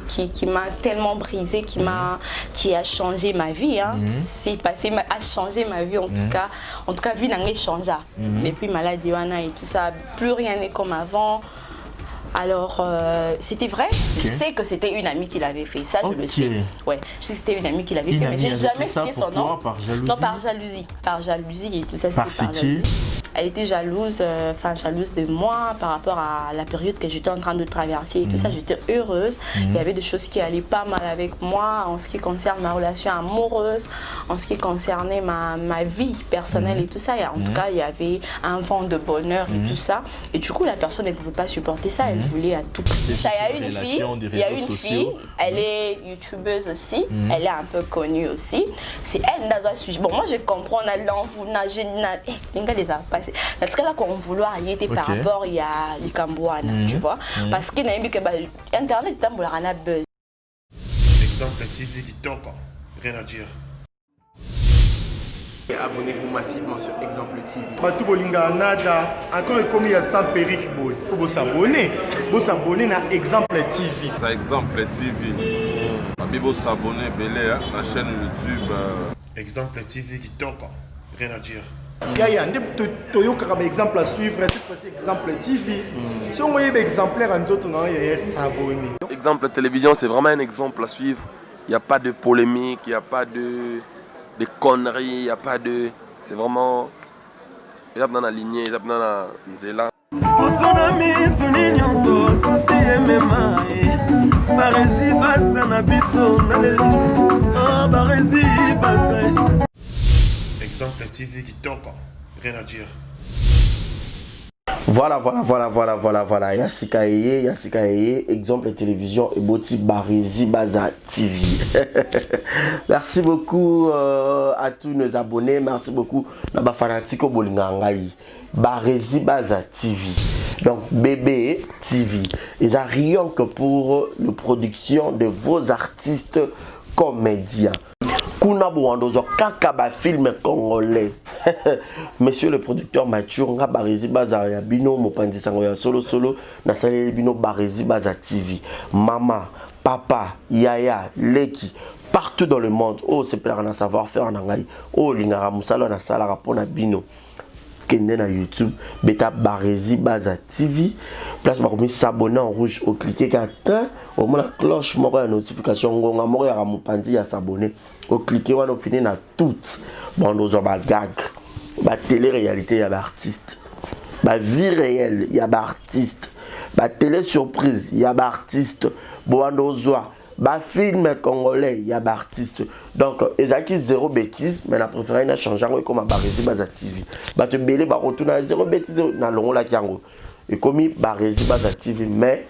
qui m'a tellement brisé, qui a changé ma vie. Hein. C'est passé, a changé ma vie en tout cas, vie n'a pas changé. Depuis maladie et tout ça, plus rien n'est comme avant. Alors, c'était vrai, je sais que c'était une amie qui l'avait fait, ça je le sais. Ouais, je sais que c'était une amie qui l'avait fait, mais j'ai jamais cité son nom. Par jalousie? Non, par jalousie. Par jalousie et tout ça, c'était par jalousie. Elle était jalouse, jalouse de moi par rapport à la période que j'étais en train de traverser et tout ça. J'étais heureuse. Il y avait des choses qui allaient pas mal avec moi en ce qui concerne ma relation amoureuse, en ce qui concernait ma vie personnelle et tout ça. Et en tout cas, il y avait un vent de bonheur et tout ça. Et du coup, la personne ne pouvait pas supporter ça. Elle voulait à tout prix. Ça, il y a une fille, elle est youtubeuse aussi, elle est un peu connue aussi. C'est elle dans un sujet. Bon, moi je comprends, on a passé. Dans ce cas-là, qu'on vouloir y était par rapport il y a les Cambouana, tu vois. Parce que Internet est un peu un buzz. Exemple TV qui toque, rien à dire. Abonnez-vous massivement sur Exemple TV. Batou bolinga nada, encore comme il y a 100 perruques, il faut vous s'abonner. Vous s'abonner à Exemple TV. C'est Exemple TV. Vous s'abonner à la chaîne YouTube. Exemple TV qui toque, rien à dire. Il y a un exemple à suivre, cette fois-ci Exemple TV. Si on voit un exemplaire en autres, il y a s'abonner. Exemple Télévision, c'est vraiment un exemple à suivre. Il n'y a pas de polémique, il n'y a pas de conneries, il n'y a pas de... C'est vraiment... Il y a dans la lignée, il y a dans la nzela. Exemple TV qui toque, rien à dire. Voilà. Yassika Eye, exemple télévision et Boti Barési Baza TV. Merci beaucoup à tous nos abonnés. Merci beaucoup à Fanatiko Bolingangaï. Barési Baza TV. Donc bébé TV. Ils a rien que pour la production de vos artistes comédiens. Kuna Bouandozo Kakaba film congolais. Monsieur le producteur Mathieu nga Barési Baza ya bino mopandi sango ya solo na salé bino Barési Baza TV. Maman, papa, yaya, leki partout dans le monde. Oh c'est plein de savoir-faire en angai. Oh lingara musalo na sala rapona bino. Kende na YouTube, beta Barési Baza TV. Place par s'abonner en rouge au cliquer qu'atteint au moins la cloche moko ya notification ngonga moko ya mopandi ya s'abonner. Au cliquer on finit na toutes. Bon nous on gag. Ba télé-réalité, il y a des artistes. Ba vie réelle, il y a des artistes. Ba télé-surprise, il y a des artistes. Boandozoa, ba film congolais, il y a des artistes. Donc, ils ont zéro bêtise, mais on a préféré changer comme Barési Baza TV. Ba te belé, ba retourner zéro bêtise dans le la kiango. Et comme Barési Baza TV, mais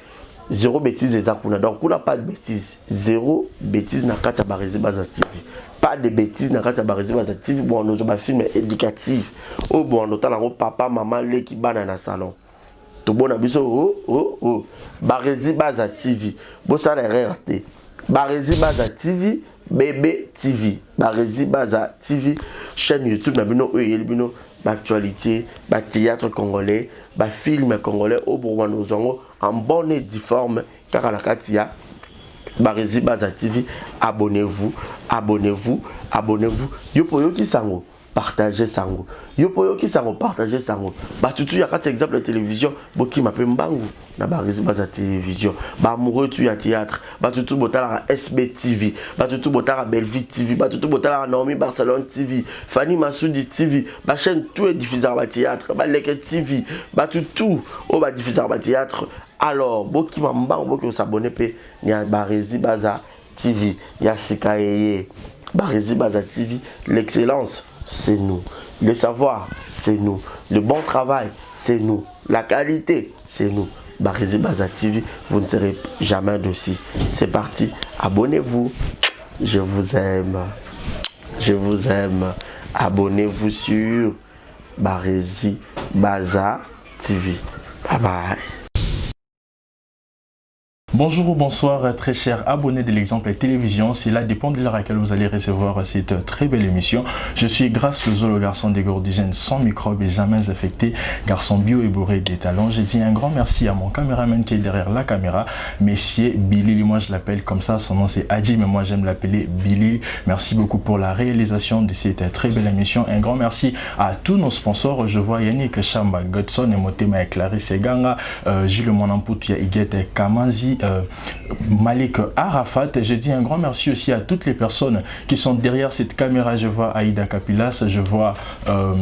zéro bêtise exactement. Donc, on n'a pas de bêtise. Zéro bêtise na kata Barési Baza TV. Pas de bêtises dans la Barési Baza TV. Bon, nous avons un film éducatif. Oh, bon, nous avons papa, maman, les qui ban dans le salon. Tout bon, oh. Barési Baza TV. Bon, ça n'a rien raté. Barési Baza TV, bébé TV. Barési Baza TV, chaîne YouTube, nous avons l'actualité, le théâtre congolais, le film congolais. Oh, bon, nous avons en bonne et difforme, car à la Katia. Barési Baza TV, abonnez-vous. Yopoyo qui sango, partagez sango. Yopoyo qui sango, partagez sango. Bah tout y a quatre exemples de télévision, boki m'appelle Mbangu, na Barési Baza télévision. Bah amoureux tu y a théâtre, bah tout botala SB TV, bah tout botala Belleville TV, bah tout botala Naomi Barcelone TV, Fanny Massoudi TV, bah chaîne tout est diffusé à théâtre, bah Leket TV, bah tout, oh bah diffusé à théâtre. Alors, boki mambang, boki s'abonner pe, y a Barési Baza TV, Yassika Eye, Barési Baza TV, l'excellence, c'est nous. Le savoir, c'est nous. Le bon travail, c'est nous. La qualité, c'est nous. Barési Baza TV, vous ne serez jamais dessus. C'est parti, abonnez-vous. Je vous aime. Abonnez-vous sur Barési Baza TV. Bye bye. Bonjour ou bonsoir très chers abonnés de l'Exemple Télévision, c'est là dépend de l'heure à laquelle vous allez recevoir cette très belle émission. Je suis Grâce Lozo, le garçon dégourdigène sans microbes et jamais affecté, garçon bio et bourré des talents. J'ai dit un grand merci à mon caméraman qui est derrière la caméra, Messier Billy, moi je l'appelle comme ça, son nom c'est Adji mais moi j'aime l'appeler Billy. Merci beaucoup pour la réalisation de cette très belle émission. Un grand merci à tous nos sponsors, je vois Yannick Chamba, Godson et Motema et Clarisse Ganga, Gilles Monamputia, Iguette Kamazi, Malik Arafat. Je dis un grand merci aussi à toutes les personnes qui sont derrière cette caméra. Je vois Aïda Kapilas, je vois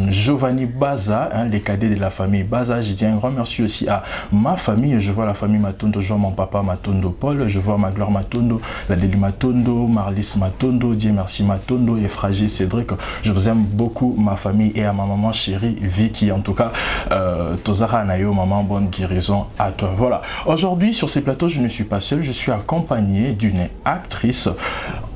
Giovanni Baza, les cadets de la famille Baza. Je dis un grand merci aussi à ma famille. Je vois la famille Matondo, je vois mon papa Matondo Paul, je vois ma gloire Matondo, la Déli Matondo, Marlis Matondo, Dieu merci Matondo et Fragile Cédric. Je vous aime beaucoup ma famille et à ma maman chérie Vicky. En tout cas, Tozara Nayo, maman, bonne guérison à toi. Voilà. Aujourd'hui sur ces plateaux, je ne suis pas seul, je suis accompagné d'une actrice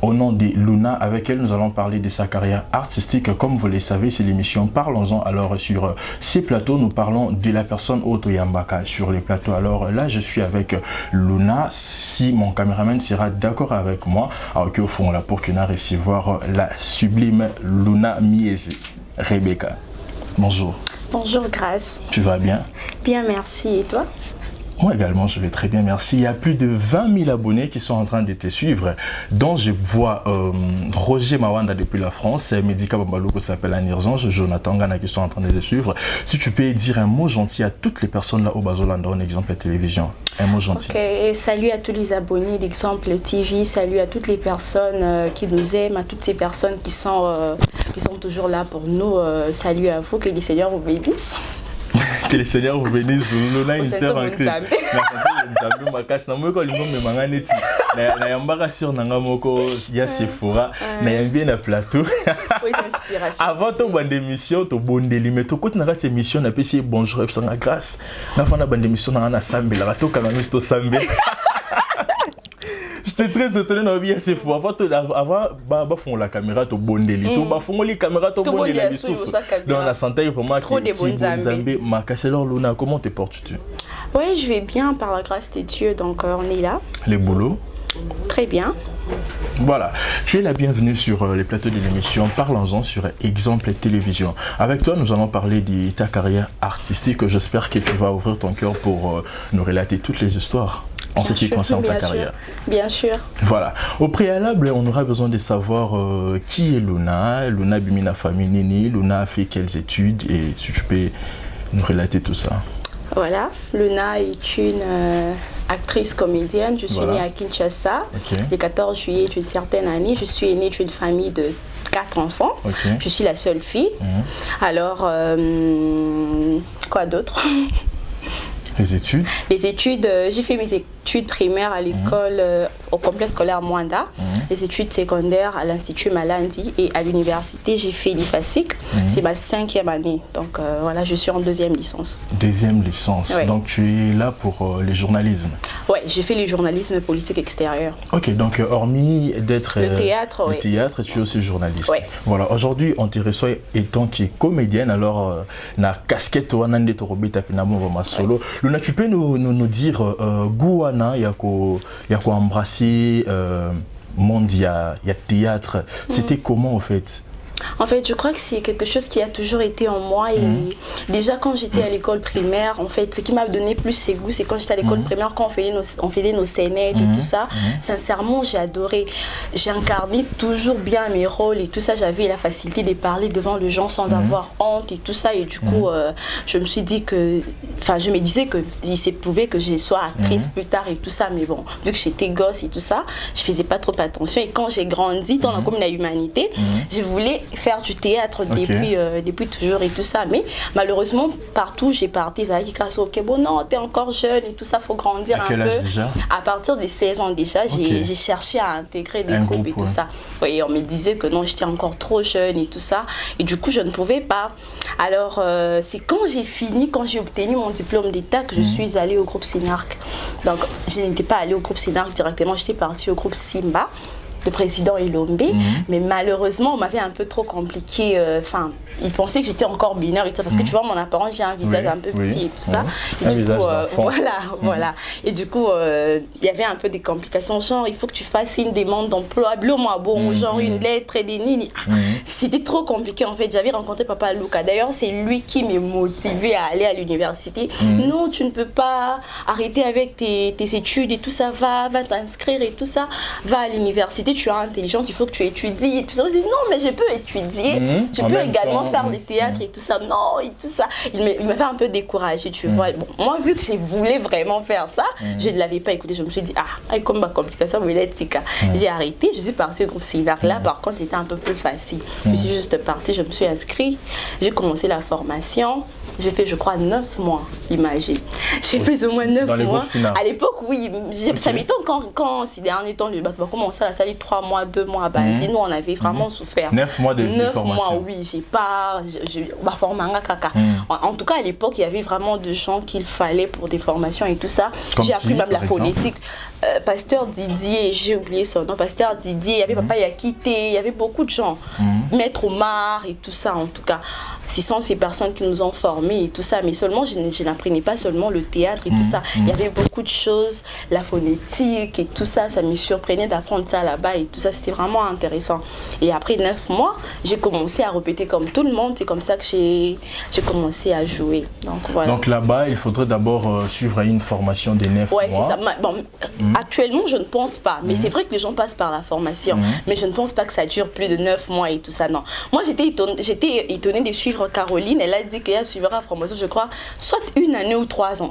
au nom de Luna, avec elle nous allons parler de sa carrière artistique. Comme vous le savez, c'est l'émission Parlons-en. Alors sur ces plateaux, nous parlons de la personne Otto Yambaka sur les plateaux. Alors là, je suis avec Luna, si mon caméraman sera d'accord avec moi, alors qu'au fond là, pour qu'on a recevoir la sublime Luna Miezi. Rebecca, bonjour. Bonjour Grâce. Tu vas bien? Bien, merci. Et toi? Moi également, je vais très bien, merci. Il y a plus de 20 000 abonnés qui sont en train de te suivre, dont je vois Roger Mawanda depuis la France, Medika Bambaloko s'appelle Anirzange, Jonathan Gana qui sont en train de te suivre. Si tu peux dire un mot gentil à toutes les personnes là au Bazolanda, en exemple télévision, un mot gentil. Ok, salut à tous les abonnés d'Exemple TV, salut à toutes les personnes qui nous aiment, à toutes ces personnes qui sont toujours là pour nous. Salut à vous, que les seigneurs vous bénissent. Que les seigneurs vous bénissent. Luna une sœur en Christ. Avant ton bande d'émission, ton bon délimé, ton côté n'a émission n'a pas essayé bonjour et sans grâce. La fin de la bande d'émission n'a pas sambe la rato quand même sambe. J'étais très étonné dans la vie assez fou. Avant, font la caméra, tu bon délit. Tu font les caméras, tu bon délit. Dans la santé, vraiment, trop de bonnes zambés. Alors, Luna, comment te portes-tu? Oui, je vais bien par la grâce de Dieu, donc on est là. Les boulots? Très bien. Voilà, tu es la bienvenue sur les plateaux de l'émission Parlons-en sur Exemple Télévision. Avec toi, nous allons parler de ta carrière artistique. J'espère que tu vas ouvrir ton cœur pour nous relater toutes les histoires en ce qui concerne ta carrière. Bien sûr. Voilà. Au préalable, on aura besoin de savoir qui est Luna. Luna Bimina famille Nini. Luna a fait quelles études et si tu peux nous relater tout ça. Voilà, Luna est une actrice comédienne. Je suis née à Kinshasa le 14 juillet d'une certaine année. Je suis née d'une famille de 4 enfants. Je suis la seule fille. Alors, quoi d'autre? Les études? Les études, j'ai fait mes études primaires à l'école, au complexe scolaire Mwanda. Les études secondaires à l'Institut Malandi et à l'université, j'ai fait l'IFASIC. C'est ma 5e année. Donc voilà, je suis en 2e licence. 2e licence. Ouais. Donc tu es là pour le journalisme? Oui, j'ai fait le journalisme politique extérieur. Ok, donc hormis d'être le théâtre, tu es aussi journaliste. Ouais. Voilà, aujourd'hui on te reçoit étant qui est comédienne, alors na casquette wanande torobeta pinamo ma solo. Luna, tu peux nous dire Gouana, il y a quoi embrasser monde, il y a théâtre. C'était comment en fait? En fait, je crois que c'est quelque chose qui a toujours été en moi. Et déjà, quand j'étais à l'école primaire, en fait, ce qui m'a donné plus ses goûts, c'est quand j'étais à l'école primaire, quand on faisait nos scénettes et tout ça. Sincèrement, j'ai adoré. J'ai incarné toujours bien mes rôles et tout ça. J'avais la facilité de parler devant les gens sans avoir honte et tout ça. Et du coup, je me suis dit que... Enfin, je me disais qu'il se pouvait que je sois actrice plus tard et tout ça. Mais bon, vu que j'étais gosse et tout ça, je faisais pas trop attention. Et quand j'ai grandi dans la commune de l'humanité, je voulais faire du théâtre depuis toujours et tout ça. Mais malheureusement, partout j'ai parti, ça dit ok, bon non, t'es encore jeune et tout ça, faut grandir un peu. À quel âge déjà? À partir de 16 ans déjà, j'ai cherché à intégrer des groupes et tout ça. Et on me disait que non, j'étais encore trop jeune et tout ça. Et du coup, je ne pouvais pas. Alors, c'est quand j'ai fini, quand j'ai obtenu mon diplôme d'état que je suis allée au groupe Sénarque. Donc, je n'étais pas allée au groupe Sénarque directement, j'étais partie au groupe Simba. de président Ilombe, mais malheureusement on m'avait un peu trop compliqué, enfin ils pensaient que j'étais encore mineure et tout, parce que tu vois mon apparence, j'ai un visage un peu petit et tout ça, et du coup, voilà, et du coup il y avait un peu des complications, genre il faut que tu fasses une demande d'emploi, genre une lettre et des nini, c'était trop compliqué en fait. J'avais rencontré Papa Luka, d'ailleurs c'est lui qui m'a motivé à aller à l'université. Non, tu ne peux pas arrêter avec tes études et tout ça, va t'inscrire et tout ça, va à l'université, tu es intelligente, il faut que tu étudies et tout ça. Je dis non, mais je peux étudier, je peux également faire des théâtres et tout ça, non, et tout ça. Il m'a fait un peu découragé, tu vois. Bon, moi, vu que je voulais vraiment faire ça, je ne l'avais pas écouté. Je me suis dit, comme ma complication, j'ai arrêté, je suis partie au groupe Sinar. Là, par contre, c'était un peu plus facile. Je suis juste partie, je me suis inscrite, j'ai commencé la formation. J'ai fait, je crois, 9 mois, imagine. J'ai plus ou moins 9 mois. À l'époque, oui, ça m'étonne quand ces derniers temps, le bâtiment commençait à la salle 3 mois, 2 mois à Bandi. Nous, on avait vraiment souffert. 9 mois de 9 formation. mois, oui, j'ai pas. En tout cas, à l'époque, il y avait vraiment de gens qu'il fallait pour des formations et tout ça. J'ai appris même la phonétique. Pasteur Didier, j'ai oublié son nom, Pasteur Didier, il y avait Papa Yakité, il y avait beaucoup de gens. Maître Omar et tout ça, en tout cas. Ce sont ces personnes qui nous ont formés et tout ça, mais seulement je n'apprenais pas seulement le théâtre et tout ça. Il y avait beaucoup de choses, la phonétique et tout ça, ça me surprenait d'apprendre ça là-bas et tout ça, c'était vraiment intéressant. Et après 9 mois, j'ai commencé à répéter comme tout le monde, c'est comme ça que j'ai commencé à jouer. Donc, voilà. Donc là-bas, il faudrait d'abord suivre une formation de 9 mois. Ouais, c'est ça. Bon, actuellement, je ne pense pas, mais c'est vrai que les gens passent par la formation, mais je ne pense pas que ça dure plus de 9 mois et tout ça, non. Moi, j'étais étonnée de suivre Caroline, elle a dit qu'elle suivra la formation, je crois, soit 1 année ou 3 ans.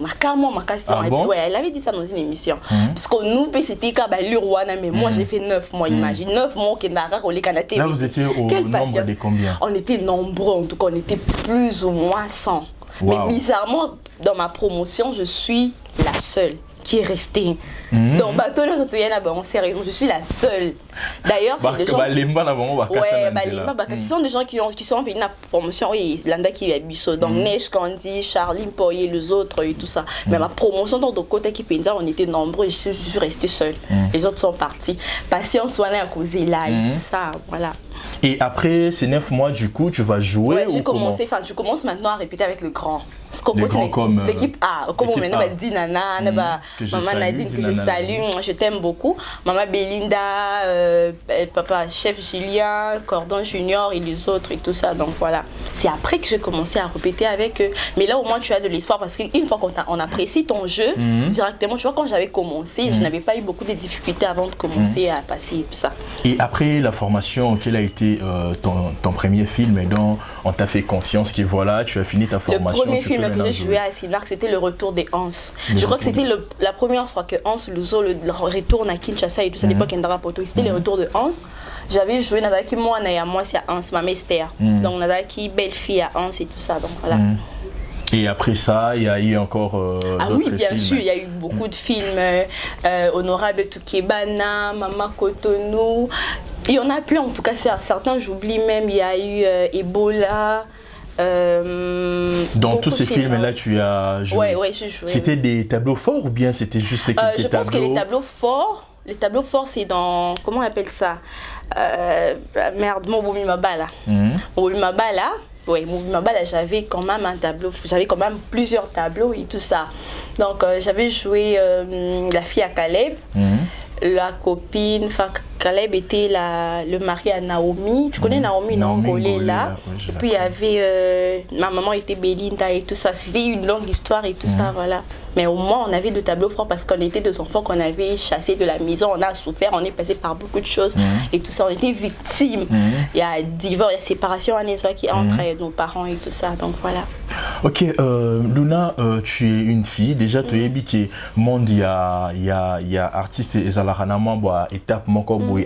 Ouais, elle avait dit ça dans une émission. Parce que nous, c'était Kabaluruana, mais moi j'ai fait 9 mois, imagine. 9 mois au Canada. Là, vous étiez au nombre de combien? On était nombreux, en tout cas, on était plus ou moins 100. Wow. Mais bizarrement, dans ma promotion, je suis la seule qui est restée. Donc, je suis la seule. D'ailleurs, c'est des gens. Ce sont des gens qui sont venus à la promotion. Oui, Landa qui est Bisso. Donc, Neige, Candy, Charline, Poyer, les autres et tout ça. Mais ma promotion, dans le côté qui Penza, on était nombreux. Je suis restée seule. Les autres sont partis. Patience, on est à cause là et tout ça. Voilà. Et après ces 9 mois, du coup, tu vas jouer? Ouais, j'ai commencé. Enfin, tu commences maintenant à répéter avec le grand. Parce qu'on pose l'équipe A. Comme on maintenant dit Nana, maman Nadine que je salue, je t'aime beaucoup. Maman Belinda, papa chef Julien, Cordon Junior et les autres et tout ça. Donc voilà. C'est après que j'ai commencé à répéter avec eux. Mais là au moins tu as de l'espoir parce qu'une fois qu'on apprécie ton jeu directement, tu vois, quand j'avais commencé, je n'avais pas eu beaucoup de difficultés avant de commencer à passer et tout ça. Et après la formation, quel a été ton premier film et dont on t'a fait confiance, qui voilà, tu as fini ta formation? Le premier film que j'ai joué à Sinar, c'était Le Retour des Hans. Je crois que c'était la première fois que Hans Luzo retourne à Kinshasa et tout ça, à l'époque Ndara Poto. C'était Le Retour de Hans. J'avais joué Nadaki moi c'est à Hans, ma Esther. Donc Nadaki belle fille à Hans et tout ça. Donc voilà. Et après ça, il y a eu encore d'autres films. Oui, bien sûr, il y a eu beaucoup de films. Honorable Tukebana, Mama Cotonou. Il y en a plein, en tout cas, certains j'oublie même. Il y a eu Ebola. Dans tous ces films-là, tu as joué. Oui, j'ai joué. C'était des tableaux forts ou bien c'était juste quelques tableaux? Je pense que les tableaux forts, c'est dans... Comment on appelle ça? Merde, Moboumi Mabala. Moboumi Mabala. Oui, Mabala, j'avais quand même un tableau, j'avais quand même plusieurs tableaux et tout ça. Donc, j'avais joué la fille à Caleb. La copine, enfin Caleb était le mari à Naomi. Tu connais Naomi, non? Ngolé là. Et puis il y avait ma maman était Belinda et tout ça. C'était une longue histoire et tout ça, voilà. Mais au moins on avait de tableaux forts parce qu'on était deux enfants qu'on avait chassés de la maison. On a souffert, on est passé par beaucoup de choses et tout ça. On était victimes. Il y a divorce, il y a séparation qui entre nos parents et tout ça. Donc voilà. Ok, Luna, tu es une fille. Déjà, tu es qui monde il y a artiste et étape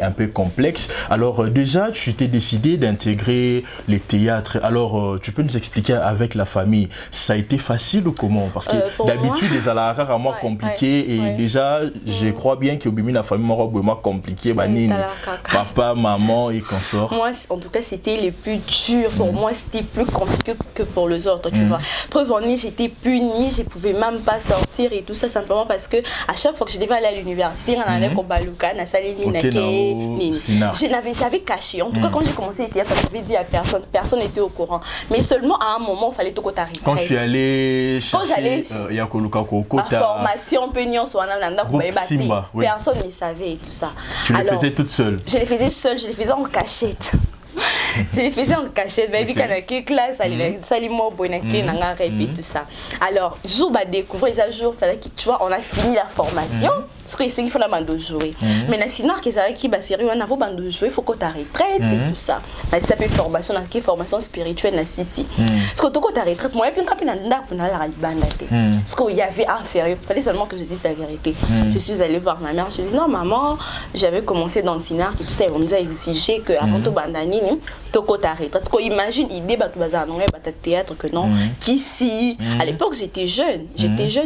un peu complexe. Alors déjà, tu t'es décidé d'intégrer les théâtres. Alors, tu peux nous expliquer avec la famille, ça a été facile ou comment? Parce que d'habitude, les alarats rarement compliqués et déjà, je crois bien que la famille m'a vraiment compliqué. Papa, maman et consorts. Moi, en tout cas, c'était les plus durs. Pour moi, c'était plus compliqué que pour les autres, tu vois. Preuve en est, j'étais punie, je ne pouvais même pas sortir et tout ça simplement parce que à chaque fois que je devais aller à l'université, j'avais caché. En tout cas, quand j'ai commencé le théâtre, je n'avais dit à personne, personne n'était au courant. Mais seulement à un moment, il fallait tout t'arriver. Quand tu allais chercher ma formation, personne ne savait et tout ça. Tu le faisais toute seule? Je les faisais seule, je les faisais en cachette. Je les faisais en cachette, mais quand on classe, tout ça. Alors, jour bah découvrir les jours, fallait que tu vois, on a fini la formation. Ce qu'il faut la bande jouer. Mais na sinar que ça qui bah sérieux, on a vos bandes jouer, faut que tu retraite et tout ça. Ça s'appelle formation, qui formation spirituelle na sisi. Parce que tu retraite, moi et puis quand on a pour la bande. Parce qu'il y avait un sérieux, il fallait seulement que je dise la vérité. Je suis allée voir ma mère, je lui ai dit non maman, j'avais commencé dans le sinar et tout ça, ils vont nous exiger que avant tout bandani toko t'arrêtes. Parce qu'on imagine idée bah tu vas annoncer bah théâtre que non qu'ici à l'époque j'étais jeune,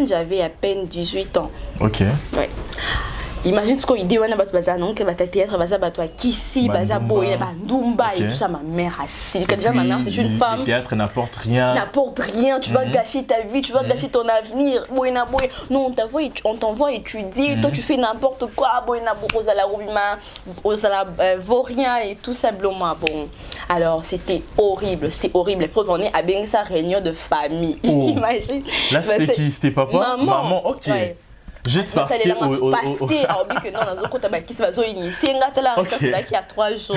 j'avais à peine 18 ans. OK. Ouais. Imagine ce qu'on dit on a battu baza non que bata théâtre baza battu qu'ici baza boy bandumba et tout ça. Ma mère assis déjà ma mère c'est une femme. Le théâtre n'apporte rien, tu vas gâcher ta vie, tu vas gâcher ton avenir. Boy non on t'envoie étudier, toi tu fais n'importe quoi. Boy na boy aux ala vaut rien et tout simplement. Bon alors c'était horrible. Preuve on est à bien sa réunion de famille. Imagine là c'était qui? C'était papa, maman. OK ouais. Juste parce que que non dans un côté qui se va initier là qui a 3 jours.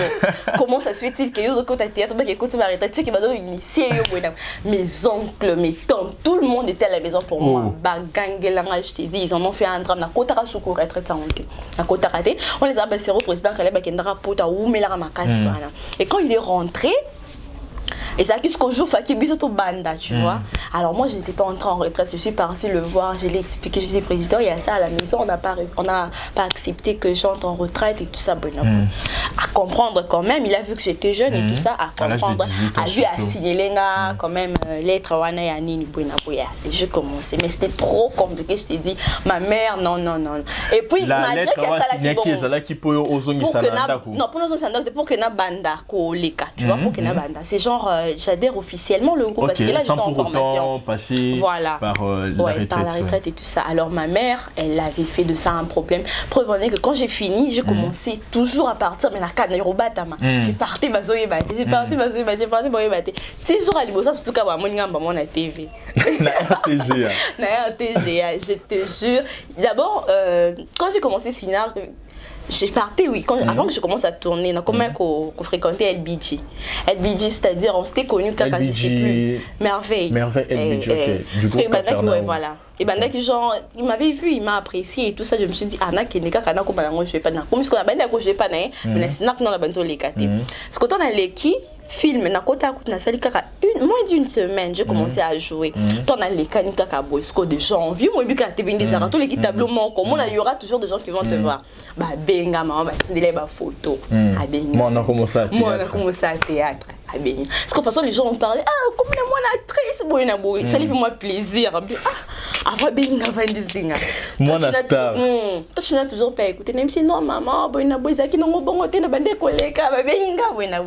Comment ça se fait-il que yo côté théâtre que côté arrêter tu sais qui va initier mes oncles, mes tantes, tout le monde était à la maison pour moi. Bagangela je te dis, ils en ont fait un drame na côté à secours être santé. Na côté raté, on les a baissé au président Kaleba Kendra pota ou mela makasi bana. Et quand il est rentré et ça jusqu'au jour qui bise au banda, tu vois. Alors moi je n'étais pas entrée en retraite, je suis partie le voir, je l'ai expliqué, je dis président, il y a ça à la maison, on n'a pas accepté que j'entre en retraite et tout ça. À comprendre quand même, il a vu que j'étais jeune et tout ça, à comprendre, à lui à signaler quand même lettre wana ya nini boina boya. Et je commençais, mais c'était trop compliqué, je t'ai dit, ma mère non. Et puis malgré que ça la qui pour que na banda ko leka, tu vois, pour que na banda, c'est genre j'adhère officiellement le groupe parce que là j'étais en formation. Passer par la retraite et tout ça. Alors ma mère, elle avait fait de ça un problème. Preuve en est que quand j'ai fini, j'ai commencé toujours à partir mais la canne robatama. J'ai parti bazoye bate. 6 jours à Libosa surtout qu'à mon ngamba mon na TV. Na TGA, je te jure. D'abord quand j'ai commencé Sinar j'ai parti, oui, avant que je commence à tourner, qu'on fréquentait LBG. LBG, c'est-à-dire, on s'était connus quand je sais plus. Merveille. LBG, ok. Du coup, voilà. Et ben, genre, il m'avait vu, il m'a apprécié et tout ça. Je me suis dit, ah, je ne sais pas, je vais pas. Comme ce qu'on a bien dit, je vais pas, mais c'est là que nous avons les catés. Parce que quand on a l'équipe, film na kota na sali kaka moins d'une semaine j'ai commencé à jouer ton na les kanika ka boisco de janvier moi bi ka te bindi za tous les tableaux mon comme il y aura toujours des gens qui vont te voir bah benga maman bah c'est des photos à benga moi on a commencé à théâtre à benga parce que de toute façon les gens ont parlé comme moi l'actrice boina boy ça lui fait moi plaisir avant benga va ndizinga moi na star toi tu n'as toujours pas écouté même si non maman boina boy ça qui non bon te na bande koleka ba benga boina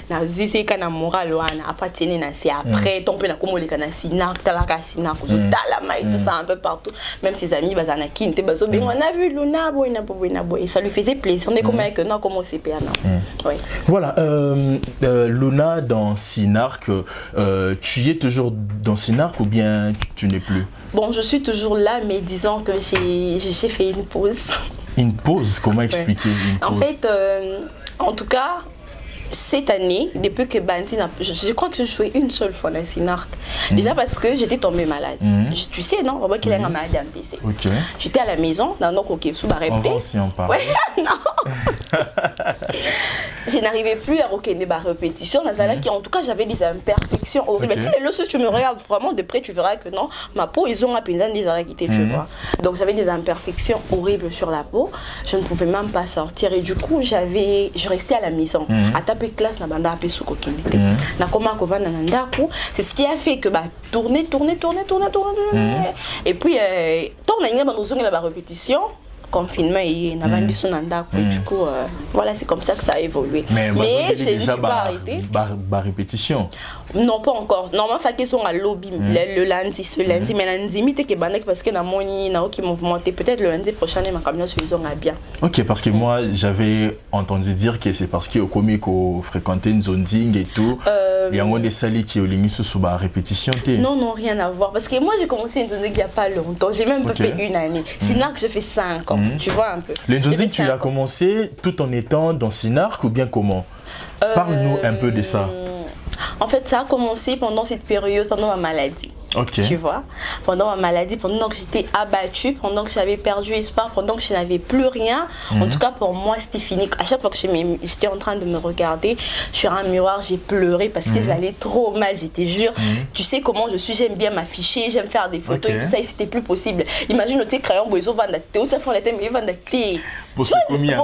na c'est kana moral wana apatene na c'est après ton peu na komoleka na sinak talaka sinak talama et tout ça un peu partout même ses amis bazana kinte bazo ben on a vu Luna boina boy ça lui faisait plaisir on est comme avec non comment c'est péana ouais voilà Luna dans Sinark tu y es toujours dans Sinark ou bien tu n'es plus? Bon je suis toujours là mais disons que j'ai fait une pause. Une pause? Comment expliquer une pause? En fait en tout cas cette année, depuis que Banti je crois que je jouais une seule fois dans Sinark. Déjà parce que j'étais tombée malade. Tu sais, non? On voit qu'il y a une maladie en PC. J'étais à la maison, dans notre OK, sous barrette. On va aussi en parler. Ouais, non. Je n'arrivais plus à reconnaître ma répétition. En tout cas, j'avais des imperfections horribles. Si tu me regardes vraiment de près, tu verras que non, ma peau, ils ont à peine des arachités, tu vois. Donc j'avais des imperfections horribles sur la peau. Je ne pouvais même pas sortir. Et du coup, je restais à la maison. Classe na banda apesu kokende na koma kovana na ndaku c'est ce qui a fait que bah tourner et puis tant na inga banozonga la répétition confinement et Navandi Sonanda. Du coup, voilà, c'est comme ça que ça a évolué. Mais je ne suis pas arrêtée. Répétition. Non, pas encore. Normalement, il faut à lobby le lundi, mais lundi, parce que qui mouvementé. Peut-être le lundi prochain, ma camion sur les bien. Ok, parce que moi, j'avais entendu dire que c'est parce qu'au comique, au fréquenté une zonding et tout, il y a des salis qui ont ligné sous la répétition. Non, rien à voir. Parce que moi, j'ai commencé une zonding il n'y a pas longtemps. J'ai même pas fait une année. Sinark, je fais 5 ans. Tu vois un peu. Les zonding, tu l'as commencé tout en étant dans Sinark ou bien comment? Parle-nous un peu de ça. En fait, ça a commencé pendant cette période, pendant ma maladie. Okay. Tu vois, pendant ma maladie, pendant que j'étais abattue, pendant que j'avais perdu espoir, pendant que je n'avais plus rien, en tout cas pour moi c'était fini. À chaque fois que j'étais en train de me regarder sur un miroir, j'ai pleuré parce que j'allais trop mal, j'étais jure. Tu sais comment je suis, j'aime bien m'afficher, j'aime faire des photos et tout ça, et c'était plus possible. Imagine, tu sais, crayon, boiseau, vendre Pour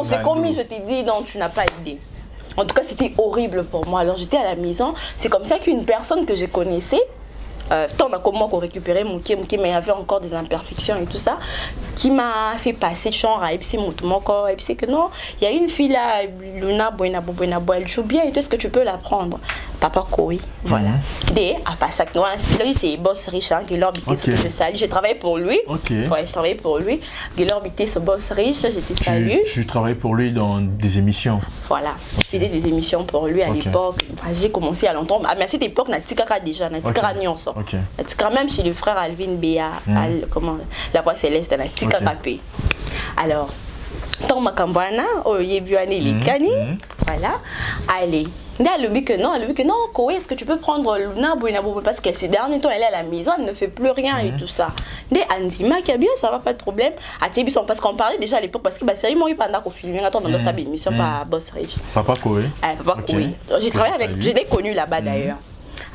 c'est commis, je t'ai dit, non, tu n'as pas idée. En tout cas, c'était horrible pour moi. Alors j'étais à la maison, c'est comme ça qu'une personne que je connaissais, tant comment qu'on récupérait Mouké, mais il y avait encore des imperfections et tout ça, qui m'a fait passer genre et puis c'est mon corps et puis c'est que non, il y a une fille là, Luna Buena, elle joue bien et tout, est-ce que tu peux la prendre? Papa Koui, voilà. Dès à passer que lui c'est boss riche, Guilor Bité, ce que je salue, j'ai travaillé pour lui. Ouais, je travaillais pour lui. Guilor Bité, ce boss riche, j'étais salue. Tu travailles pour lui dans des émissions. Voilà, je faisais des émissions pour lui à l'époque. J'ai commencé à l'entendre, mais à cette époque, Natikara déjà, Natikara Nyonso. Même chez le frère Alvin Béa, comment la voix céleste, Natikara P. Alors, tant ma cambana, Yebuane Likani, voilà, allez. Elle lui dit que non, Koé, est-ce que tu peux prendre Luna Buena parce que ces derniers temps elle est à la maison, elle ne fait plus rien et tout ça. Andima qui a bien, ça va pas de problème. Parce qu'on parlait déjà à l'époque parce que c'est moi pendant qu'on filmait, attends dans sa émission par Boss Rich. Papa Koé. Papa Koé. J'ai travaillé avec, je l'ai connu là-bas d'ailleurs.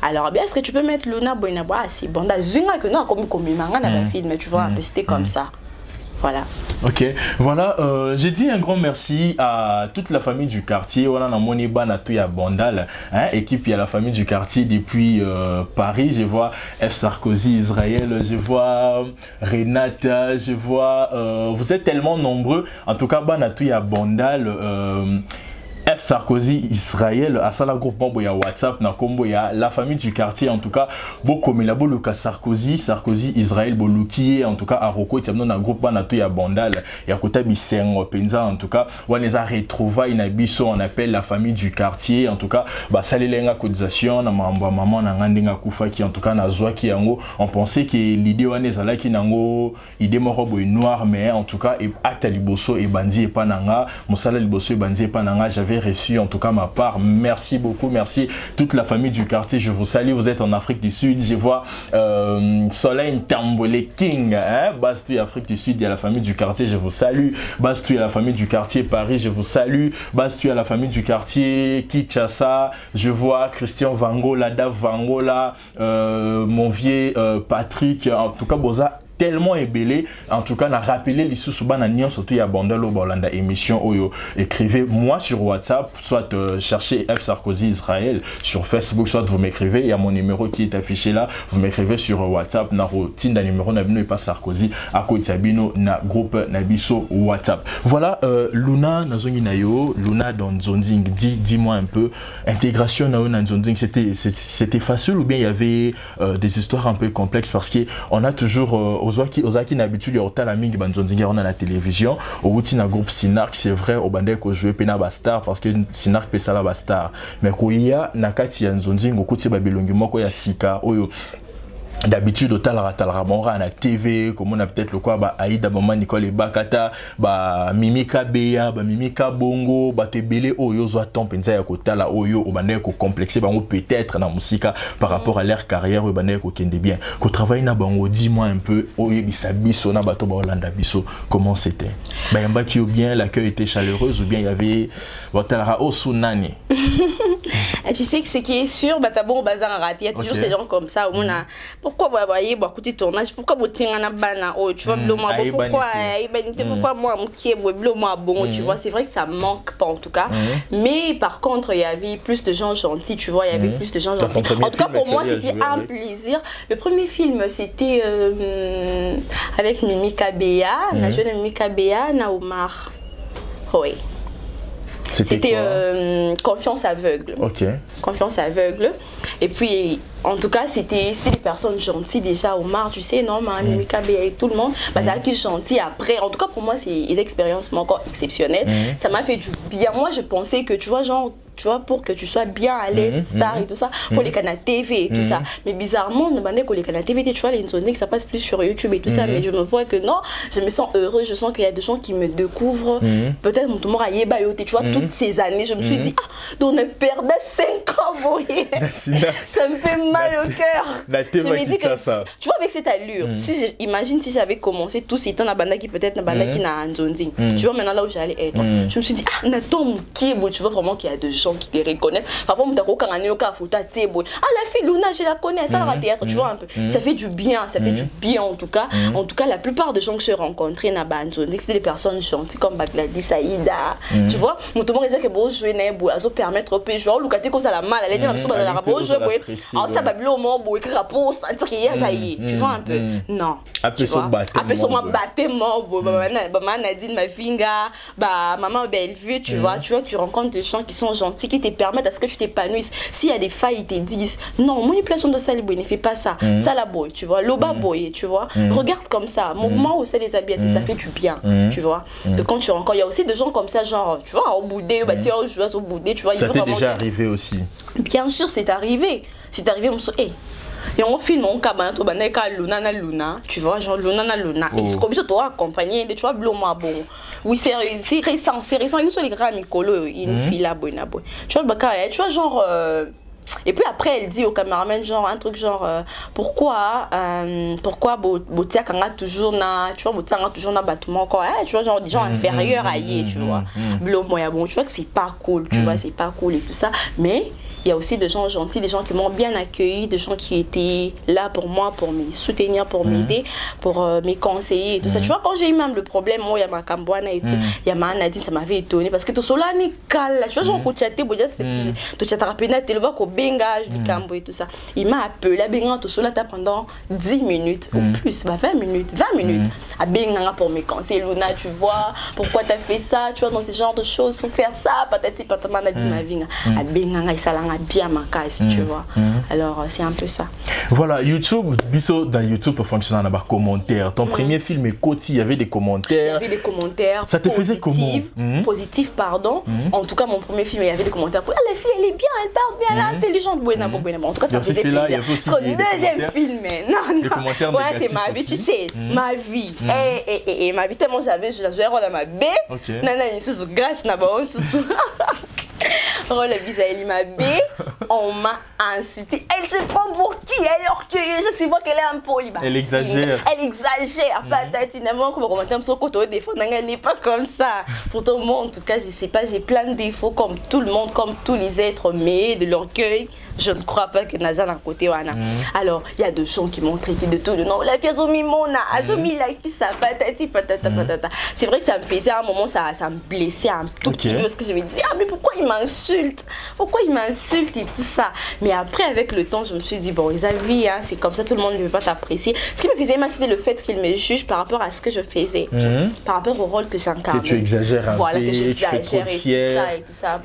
Alors bien, est-ce que tu peux mettre Luna Buena? C'est bon, Zunga que non comme manga dans le film, tu vois un peu c'était comme ça. Voilà. Ok, voilà, j'ai dit un grand merci à toute la famille du quartier. On a Moniba Natouya Bandal, équipe, il y a la famille du quartier depuis Paris. Je vois F. Sarkozy, Israël, je vois Renata, je vois. Vous êtes tellement nombreux. En tout cas, Natouya Bandal. F. Sarkozy, Israël, à ça la groupe il y a WhatsApp, il y a la famille du quartier, en tout cas, beaucoup mais là Sarkozy, Israël, Boluki, en tout cas, à Roko, il y a un groupe il y a Bandal, il y a Kota Bisengo, Penza, en tout cas, on les a retrouvés, on appelle la famille du quartier, en tout cas, ça les lenga cotisation, maman, nangandenga kufa qui en tout cas, na zoa qui yango, on pensait que l'idée on est là qui nango, idée morobo est noire, mais en tout cas, acte liboso et bandi et pananga, mosala liboso et bandi et pananga, j'avais reçu en tout cas ma part. Merci beaucoup, merci toute la famille du quartier, je vous salue, vous êtes en Afrique du Sud, je vois Soleil Tambole King, Bastou Afrique du Sud, il y a la famille du quartier, je vous salue, Bastou, il y a la famille du quartier Paris, je vous salue, Bastou, il y a la famille du quartier Kinshasa, je vois Christian Vangola, Dave Vangola, mon vieux Patrick, en tout cas Boza tellement ébélé, en tout cas, on a rappelé les sous-soubans à Nyon, surtout il y a Bandalo Bolanda émission Oyo. Écrivez-moi sur WhatsApp, soit cherchez F. Sarkozy Israël sur Facebook, soit vous m'écrivez, il y a mon numéro qui est affiché là, vous m'écrivez sur WhatsApp, Naro Tinda numéro Nabino et pas Sarkozy, à côté Sabino, na groupe Nabiso WhatsApp. Voilà, Luna Nazongi Nayo, Luna dans Zonzing, dis-moi un peu, intégration dans Zonzing, c'était facile ou bien il y avait des histoires un peu complexes parce qu'on a toujours Ozaki n'habitude ya otala mingi banzonzinga on a la télévision au outil na groupe Sinark c'est vrai au bandé ko jouer pena bastar parce que Sinark pesa la bastar mais ko ya nakati ya nzonzinga okuti babilongi moko ya sika oyo d'habitude au talra na TV comme on a peut-être le quoi ba Aïda Maman Nicole Bakata ba Mimika Beya ba Mimika Bongo ba tebele oyo zo attend penza ya kotala oyo au bandé ko complexé bango peut-être na musika par rapport à leur carrière au bandé ko kende bien ko travailler na bango dis-moi un peu oyo bisabiso na bato ba Hollanda biso comment c'était ba yamba qui ou bien l'accueil était chaleureux ou bien il y avait talra osunani. Tu sais que ce qui est sûr bah t'as bon bazar raté il y a toujours ces gens comme ça où on a pourquoi écouter tournage, pourquoi tu vois, pourquoi moi, bon, tu vois, c'est vrai que ça manque pas en tout cas. Mais par contre, il y avait plus de gens gentils, tu vois, il y avait plus de gens gentils. En tout cas, pour moi, c'était un plaisir. Le premier film, c'était avec Mimi Kabea, la jeune Mimi Kabea, Naomar. Oui. C'était Confiance aveugle. Ok. Confiance aveugle. Et puis, en tout cas, c'était des personnes gentilles déjà. Omar, tu sais, non, Mimi Kabea et tout le monde. Bah, ça a été gentil après. En tout cas, pour moi, c'est des expériences encore exceptionnelles. Ça m'a fait du bien. Moi, je pensais que, tu vois, genre, tu vois, pour que tu sois bien à l'aise, star et tout ça, faut les canaux TV et tout ça. Mais bizarrement, les canaux TV, tu vois, les que ça passe plus sur YouTube et tout ça. Mais je me vois que non, je me sens heureuse. Je sens qu'il y a des gens qui me découvrent. Peut-être mon tour à Yebayote, tu vois, toutes ces années, je me suis dit, donc on perdait 5 ans, vous voyez. Ça me fait mal au cœur. Je me dis que, tu vois, avec cette allure, imagine si j'avais commencé tout ces temps, la banda qui peut-être, la banda qui n'a un Zonzing. Tu vois, maintenant là où j'allais être, je me suis dit, tu vois vraiment qu'il y a des gens qui te reconnaissent. Parfois, la fille Luna, je la connais, ça va théâtre, tu vois un peu. Ça fait du bien, ça fait du bien en tout cas. En tout cas, la plupart des gens que j'ai rencontrés dans Banjo, c'est des personnes gentilles comme Bagladi, Saïda, tu vois. Mon tour que bon jouer n'a pas permettre au pays genre Lucati comme ça la mal, elle est dans la bon jouer alors ça va bien au mot pour écrire pour sentir qu'il y a ça y est, tu vois un peu. Non. Après son baptême, maman Nadine ma finga, bah maman Bellevue, tu vois, tu rencontres des gens qui sont gentils, qui te permettent à ce que tu t'épanouisses. S'il y a des failles, ils te disent non, manipulation de saliboy, ne fais pas ça. Ça la boy, tu vois, loba boy, tu vois. Regarde comme ça, mouvement au sein des habits, ça fait du bien, tu vois. De quand tu rencontres, il y a aussi des gens comme ça, genre, tu vois, au boudé, au boudé, tu vois. Ça t'est déjà arrivé aussi? Bien sûr, c'est arrivé. C'est arrivé, on se dit, et on filme, on cabane, on a Luna, tu vois, genre Luna. Et c'est comme ça, tu accompagné, tu vois, moi bon. Oui, c'est récent, ils sont les grands Mikolo, une fille là, tu vois, genre. Et puis après, elle dit au caméraman, genre, un truc genre, pourquoi Botia Kanga toujours na, tu vois, Botia Kanga toujours na bâtiment, quoi, tu vois, genre, des gens inférieurs à y, tu vois. Bon, tu vois que c'est pas cool, tu vois, c'est pas cool et tout ça, mais. Il y a aussi des gens gentils, des gens qui m'ont bien accueilli, des gens qui étaient là pour moi, pour me soutenir, pour m'aider, pour me conseiller et tout ça. Tu vois, quand j'ai eu même le problème, moi, il y a ma Cambouana et tout, il y a ma Nadine, ça m'avait étonné parce que tout cela n'est calme. Tu vois, genre, quand tu as été, tu as rappelé, tu as au bengage du Cambo et tout ça. Il m'a appelé, la benga, tout cela, pendant 10 minutes ou plus, 20 minutes, à benga pour me conseiller. Luna, tu vois, pourquoi tu as fait ça, tu vois, dans ce genre de choses, il faut faire ça, patati, patama, Nadine, ma vinga, à benga, ça bien ma case, tu vois. Alors c'est un peu ça. Voilà, YouTube, dans YouTube, tu fonctionnes dans les commentaires. Ton premier film est Koti, il y avait des commentaires. Il y avait des commentaires. Ça te faisait comment? Positifs, pardon. En tout cas, mon premier film, il y avait des commentaires. Ah, la fille, elle est bien, elle parle bien, elle est intelligente. En tout cas, ça me faisait plaisir. Son deuxième film, non. Voilà, c'est ma vie, tu sais, ma vie. Et ma vie, tellement j'avais, je la jouais dans ma baie. Nana, il se grâce, oh la bise, elle m'a bé, on m'a insulté. Elle se prend pour qui? Elle est orgueilleuse, ça se voit qu'elle est un poli. Elle exagère. Elle exagère. Patinalement, comme on entend son côté défaut, elle n'est pas comme ça. Pourtant, moi, en tout cas, je sais pas, j'ai plein de défauts comme tout le monde, comme tous les êtres, mais de l'orgueil, je ne crois pas que Naza d'un côté wana. Alors, il y a des gens qui m'ont traité de tout le nom. La fille Azomi Mona, Azomi là qui ça, patata. C'est vrai que ça me faisait à un moment, ça me blessait un tout petit peu parce que je me disais, ah, mais pourquoi il m'insulte? Pourquoi il m'insulte et tout ça? Mais après, avec le temps, je me suis dit, bon, les avis, hein, c'est comme ça, tout le monde ne veut pas t'apprécier. Ce qui me faisait mal, c'était le fait qu'il me juge par rapport à ce que je faisais, par rapport au rôle que j'incarne. Que tu exagères un peu, voilà, que j'exagère et tout ça.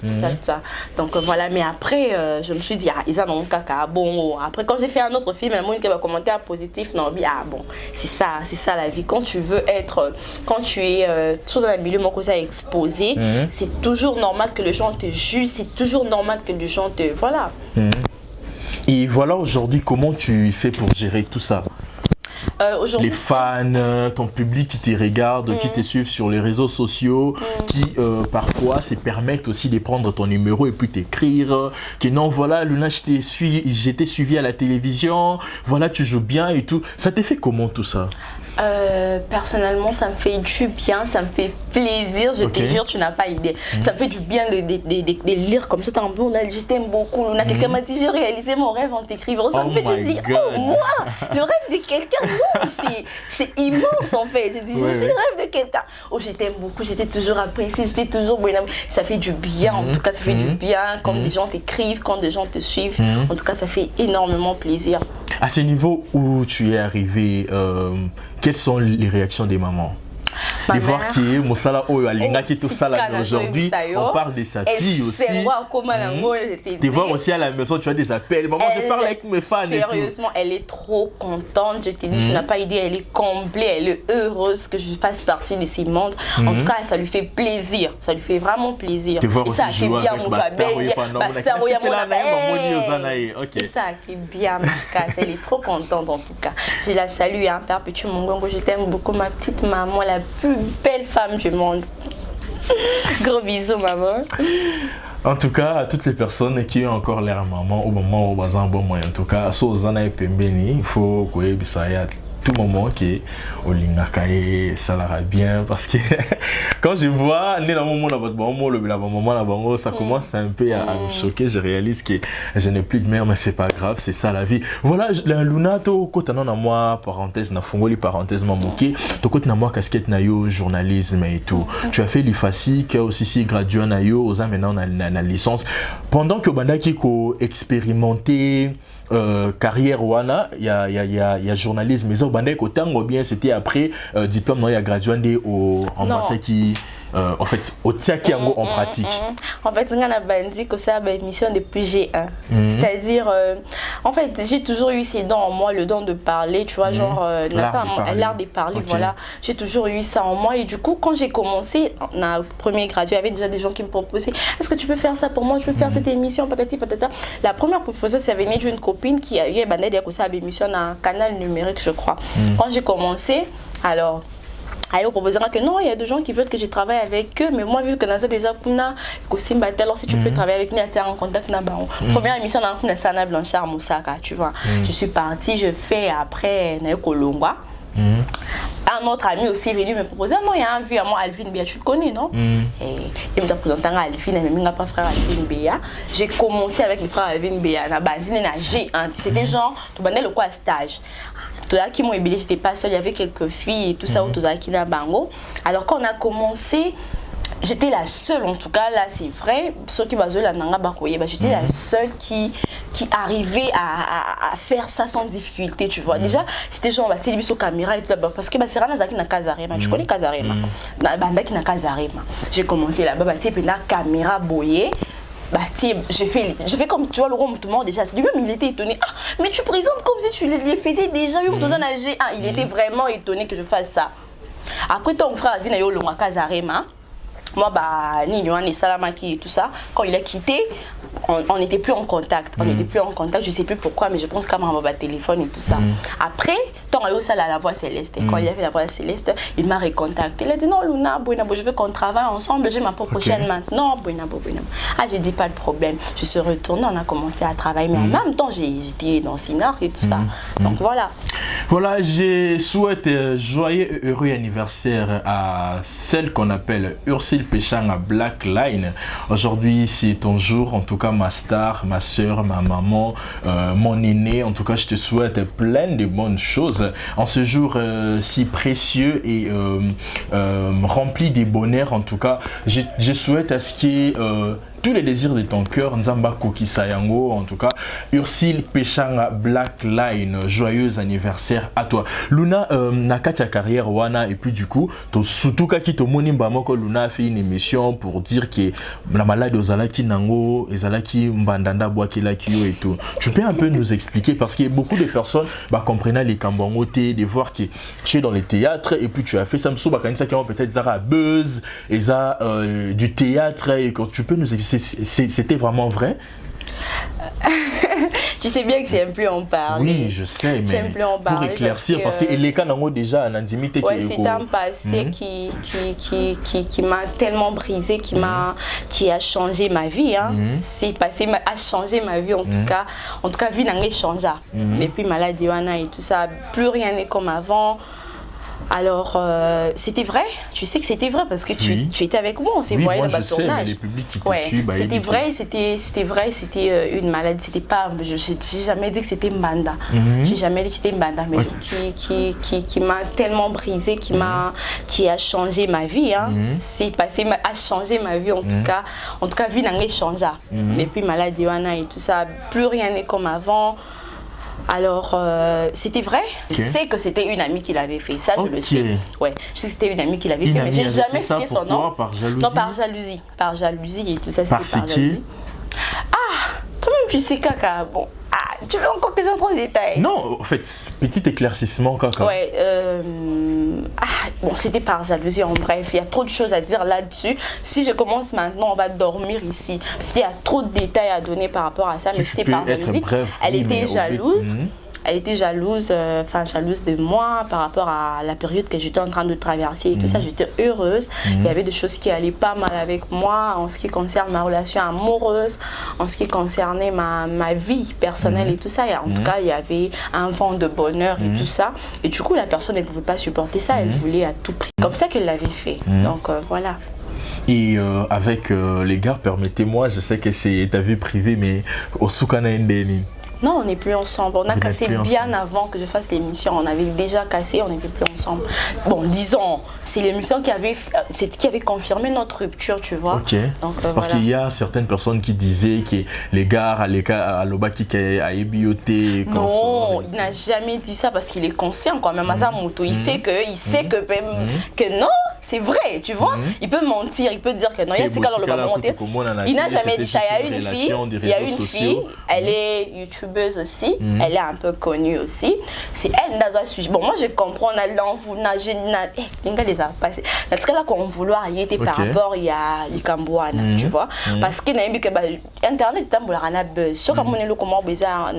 Donc voilà, mais après, je me suis dit, ah, ils ont caca, bon. Après, quand j'ai fait un autre film, un monde qui va commenter un positif, non, bien, bon, c'est ça la vie. Quand tu veux être, quand tu es toujours dans le milieu, mon côté exposé, c'est toujours normal que les gens te jugent, c'est toujours normal que les gens te... Voilà. Et voilà, aujourd'hui, comment tu fais pour gérer tout ça? Les fans, ton public qui te regarde, qui te suivent sur les réseaux sociaux, qui parfois se permettent aussi de prendre ton numéro et puis t'écrire que non, voilà, Luna, j'étais suivi à la télévision, voilà, tu joues bien et tout. Ça t'est fait comment tout ça? Personnellement, ça me fait du bien, ça me fait plaisir, je te jure, tu n'as pas idée. Ça me fait du bien de lire comme ça. Je t'aime beaucoup. Quelqu'un m'a dit, j'ai réalisé mon rêve en t'écrivant. Ça me fait du dire, oh moi, le rêve de quelqu'un, non, c'est immense en fait. Je dis, je suis le rêve de quelqu'un. Oh, je t'aime beaucoup, j'étais toujours appréciée, j'étais toujours bonne. Ça fait du bien, en tout cas, ça fait du bien quand des gens t'écrivent, quand des gens te suivent. En tout cas, ça fait énormément plaisir. À ce niveau où tu es arrivé, quelles sont les réactions des mamans? De voir qui est Moussala Oyalinga qui est tout ça là aujourd'hui, on parle de sa fille aussi. De voir aussi à la maison, tu as des appels. Maman, je parle avec mes fans. Sérieusement, elle est trop contente. Je te dis, tu n'as pas idée, elle est comblée, elle est heureuse que je fasse partie de ces mondes. En tout cas, ça lui fait plaisir. Ça lui fait vraiment plaisir. De voir aussi ça fait bien mon cabelle. Et ça fait bien ma casse. Elle est trop contente en tout cas. Je la salue, hein, Père Petit Mongongo. Je t'aime beaucoup, ma petite maman, la plus belle femme du monde. Gros bisous, maman. En tout cas, à toutes les personnes qui ont encore l'air maman au moment où on bon moyen, en tout cas, il faut que tout moment qui au lingakaye ça l'ira bien parce que quand je vois ça commence un peu à me choquer. Je réalise que je n'ai plus de mère, mais c'est pas grave, c'est ça la vie. Voilà, la Luna to kota na moi parenthèse na fongoli parenthèse mamoké to kota na moi casquette na yo journalisme et tout. Tu as fait l'IFASI qui a aussi si gradué na yo aux maintenant na licence pendant que bandaki ko expérimenté carrière wana il y a journalisme mais au bandai côté bien c'était après diplôme non il y a gradué au en qui en fait au Tiaki en pratique. En fait on a bandi que ça mission depuis G1. C'est-à-dire en fait j'ai toujours eu ces dons en moi, le don de parler, tu vois, genre l'art de parler, voilà. J'ai toujours eu ça en moi et du coup quand j'ai commencé na premier gradué, il y avait déjà des gens qui me proposaient est-ce que tu peux faire ça pour moi, tu peux faire cette émission patati patata. La première proposition ça venait d'une copine qui a eu bandé que ça émission dans un canal numérique je crois. Quand j'ai commencé alors elle proposera que non, il y a des gens qui veulent que je travaille avec eux, mais moi, vu que dans ça déjà, alors si tu peux travailler avec nous, tu es en contact. Première émission, on a Sana Blanchard Moussaka, tu vois. Je suis partie, je fais après Kolongwa. Un autre ami aussi est venu me proposer, non, il y a un vieux à moi, Alvin Béa, tu le connais, non? Et il me présenté à Alvin, mais il n'a pas frère Alvin Béa. J'ai commencé avec le frère Alvin Béa, na bandine na G1, c'était genre, tu bandais le quoi stage. Tout ça qui m'ont ébélé, j'étais pas seule, il y avait quelques filles et tout ça, tout ça qui n'a bango. Alors quand on a commencé, j'étais la seule, en tout cas là c'est vrai, ceux qui basaient la nanga bakoye, j'étais la seule qui arrivait à faire ça sans difficulté, tu vois. Déjà c'était genre la télévision caméra et tout là-bas parce que c'est Rana Zaki na Kazarema, tu connais Kazarema, banda qui na Kazarema. J'ai commencé là-bas, la caméra boyée. Je fais comme tu vois le rond tout le monde déjà. C'est lui-même il était étonné. Ah mais tu présentes comme si tu les faisais déjà. Il était vraiment étonné que je fasse ça. Après ton frère vient au Longa Kazarema. Moi Nino et Salamaki et tout ça. Quand il a quitté, on n'était plus en contact. On n'était plus en contact. Je sais plus pourquoi, mais je pense qu'à mon téléphone et tout ça. Après, tant il y a la voix céleste. Quand il a fait la voix céleste, il m'a recontacté. Il a dit non Luna, je veux qu'on travaille ensemble. J'ai ma propre chaîne maintenant. Ah j'ai dit pas de problème. Je suis retournée. On a commencé à travailler, mais en même temps j'étais dans Sinar et tout ça. Donc voilà. Voilà, je souhaite joyeux et heureux anniversaire à celle qu'on appelle Ursule Péchang à Black Line. Aujourd'hui, c'est ton jour, en tout cas ma star, ma soeur, ma maman, mon aîné. En tout cas, je te souhaite plein de bonnes choses en ce jour si précieux et rempli de bonheur. En tout cas, je souhaite à ce qu'il y ait tous les désirs de ton cœur, Nzamba Koki Sayango, en tout cas, Ursule Péchanga Black Line, joyeux anniversaire à toi. Luna, Nakatia carrière wana, et puis du coup, surtout qui te monimba moko Luna a fait une émission pour dire que la maladie aux alaki nango, les alaki mbandanda boakila kiyo et tout. Tu peux un peu nous expliquer parce que beaucoup de personnes comprennent les kambangoté, de voir que tu es dans les théâtres et puis tu as fait Samsou Bakanisa qui ont peut-être Zara Buzz et ça du théâtre et quand tu peux nous expliquer. C'était vraiment vrai? Tu sais bien que j'aime plus en parler. Oui, je sais, mais pour éclaircir, parce que les cas n'ont déjà un intimité qui est... c'est un passé qui m'a tellement brisé, qui a changé ma vie. C'est passé a changé ma vie en tout cas. En tout cas, vie n'a changé. Depuis maladie et tout ça, plus rien n'est comme avant. Alors, c'était vrai. Tu sais que c'était vrai parce que Oui. tu étais avec moi, on s'est Oui, voyé moi là-bas je sais, mais tournage. les publics qui te Ouais, suivent, bah, c'était ils- vrai, c'était une maladie, c'était pas, j'ai jamais dit que c'était Mbanda, j'ai jamais dit que c'était Mbanda, mais qui m'a tellement brisé, qui a changé ma vie, hein. C'est passé, a changé ma vie en tout cas, vie n'a pas changé. Depuis maladie wana et tout ça, plus rien n'est comme avant. Alors, c'était vrai. Je sais que c'était une amie qui l'avait fait. Ça, je le sais. Ouais, je sais que c'était une amie qui l'avait fait, mais j'ai jamais cité son nom. Par jalousie? Non, par jalousie. Par jalousie et tout ça, Par c'était par qui? jalousie. Ah, toi-même, tu sais, Kaka. Bon, tu veux encore que j'entre en détail? Non, en fait, petit éclaircissement, Kaka. Ouais, bon, c'était par jalousie, en bref, il y a trop de choses à dire là-dessus. Si je commence maintenant, on va dormir ici. Parce qu'il y a trop de détails à donner par rapport à ça, mais c'était par jalousie. Elle était jalouse. Elle était jalouse, jalouse de moi par rapport à la période que j'étais en train de traverser et tout ça. J'étais heureuse. Il y avait des choses qui allaient pas mal avec moi en ce qui concerne ma relation amoureuse, en ce qui concernait ma vie personnelle et tout ça. Et en tout cas, il y avait un vent de bonheur et tout ça. Et du coup, la personne ne pouvait pas supporter ça. Elle voulait à tout prix. Comme ça qu'elle l'avait fait. Donc voilà. Et avec les gars, permettez-moi, je sais que c'est ta vie privée, mais au Soukana Ndeni. Non, on n'est plus ensemble. On a Vous cassé n'êtes plus bien ensemble. avant que je fasse l'émission. On avait déjà cassé, on n'était plus ensemble. Bon, disons, c'est l'émission qui avait confirmé notre rupture, tu vois. Ok. Donc, Parce voilà. qu'il y a certaines personnes qui disaient que les gars, à l'Obaki, à Ebioté, Non, il n'a jamais dit ça parce qu'il est conscient quand même. Masamoto, il sait que non, c'est vrai, tu vois. Il peut mentir, il peut dire que non. Il n'a jamais dit ça. Il y a une fille, elle est youtubeuse aussi, elle est un peu connue aussi. C'est elle qui a suivi. Bon, moi je comprends, on a l'envie, les a passé. Dans ce cas-là, qu'on vouloir y était par rapport il y a l'Ikambouana, tu vois. Parce que Internet est un peu un buzz. Sur comment on est le comment bizarre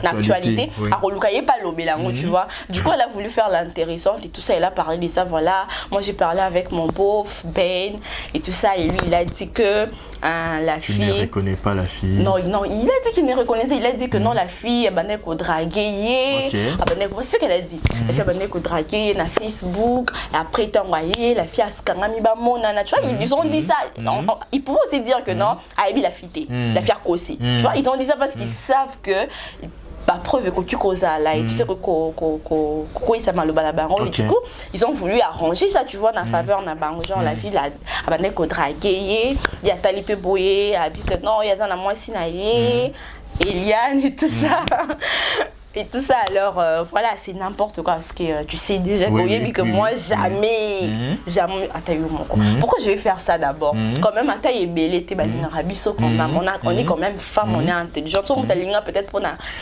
l'actualité, pas l'obélango, tu vois. Du coup, elle a voulu faire l'intéressante et tout ça. Elle a parlé de ça, voilà. Moi, j'ai parlé avec mon beauf Ben et tout ça. Et lui, il a dit que la fille. Il ne reconnaît pas la fille. Non, il a dit qu'il me reconnaissait. Il a dit que non, la fille, elle a dragué. C'est ce qu'elle a dit. La fille, elle a dragué dans Facebook. Et après, il t'a envoyé. La fille a scamé. Tu vois, ils ont dit ça. Ils pouvaient aussi dire que non, elle a la fille. La fille a causé. Tu vois, ils ont dit ça parce qu'ils savent que. Bah, preuve que tu causes là et tu sais que il s'est mal au balabango et du coup ils ont voulu arranger ça, tu vois, dans faveur na bango, genre la fille a abandonné ko draguer, il y a talipé boyer habite non il y a ça na moi sinaye Eliane et tout ça. Et tout ça, alors voilà, c'est n'importe quoi parce que tu sais déjà que moi jamais. Pourquoi je vais faire ça d'abord? Quand même, à taille belle, on est quand même femme, on est intelligente. Peut-être pour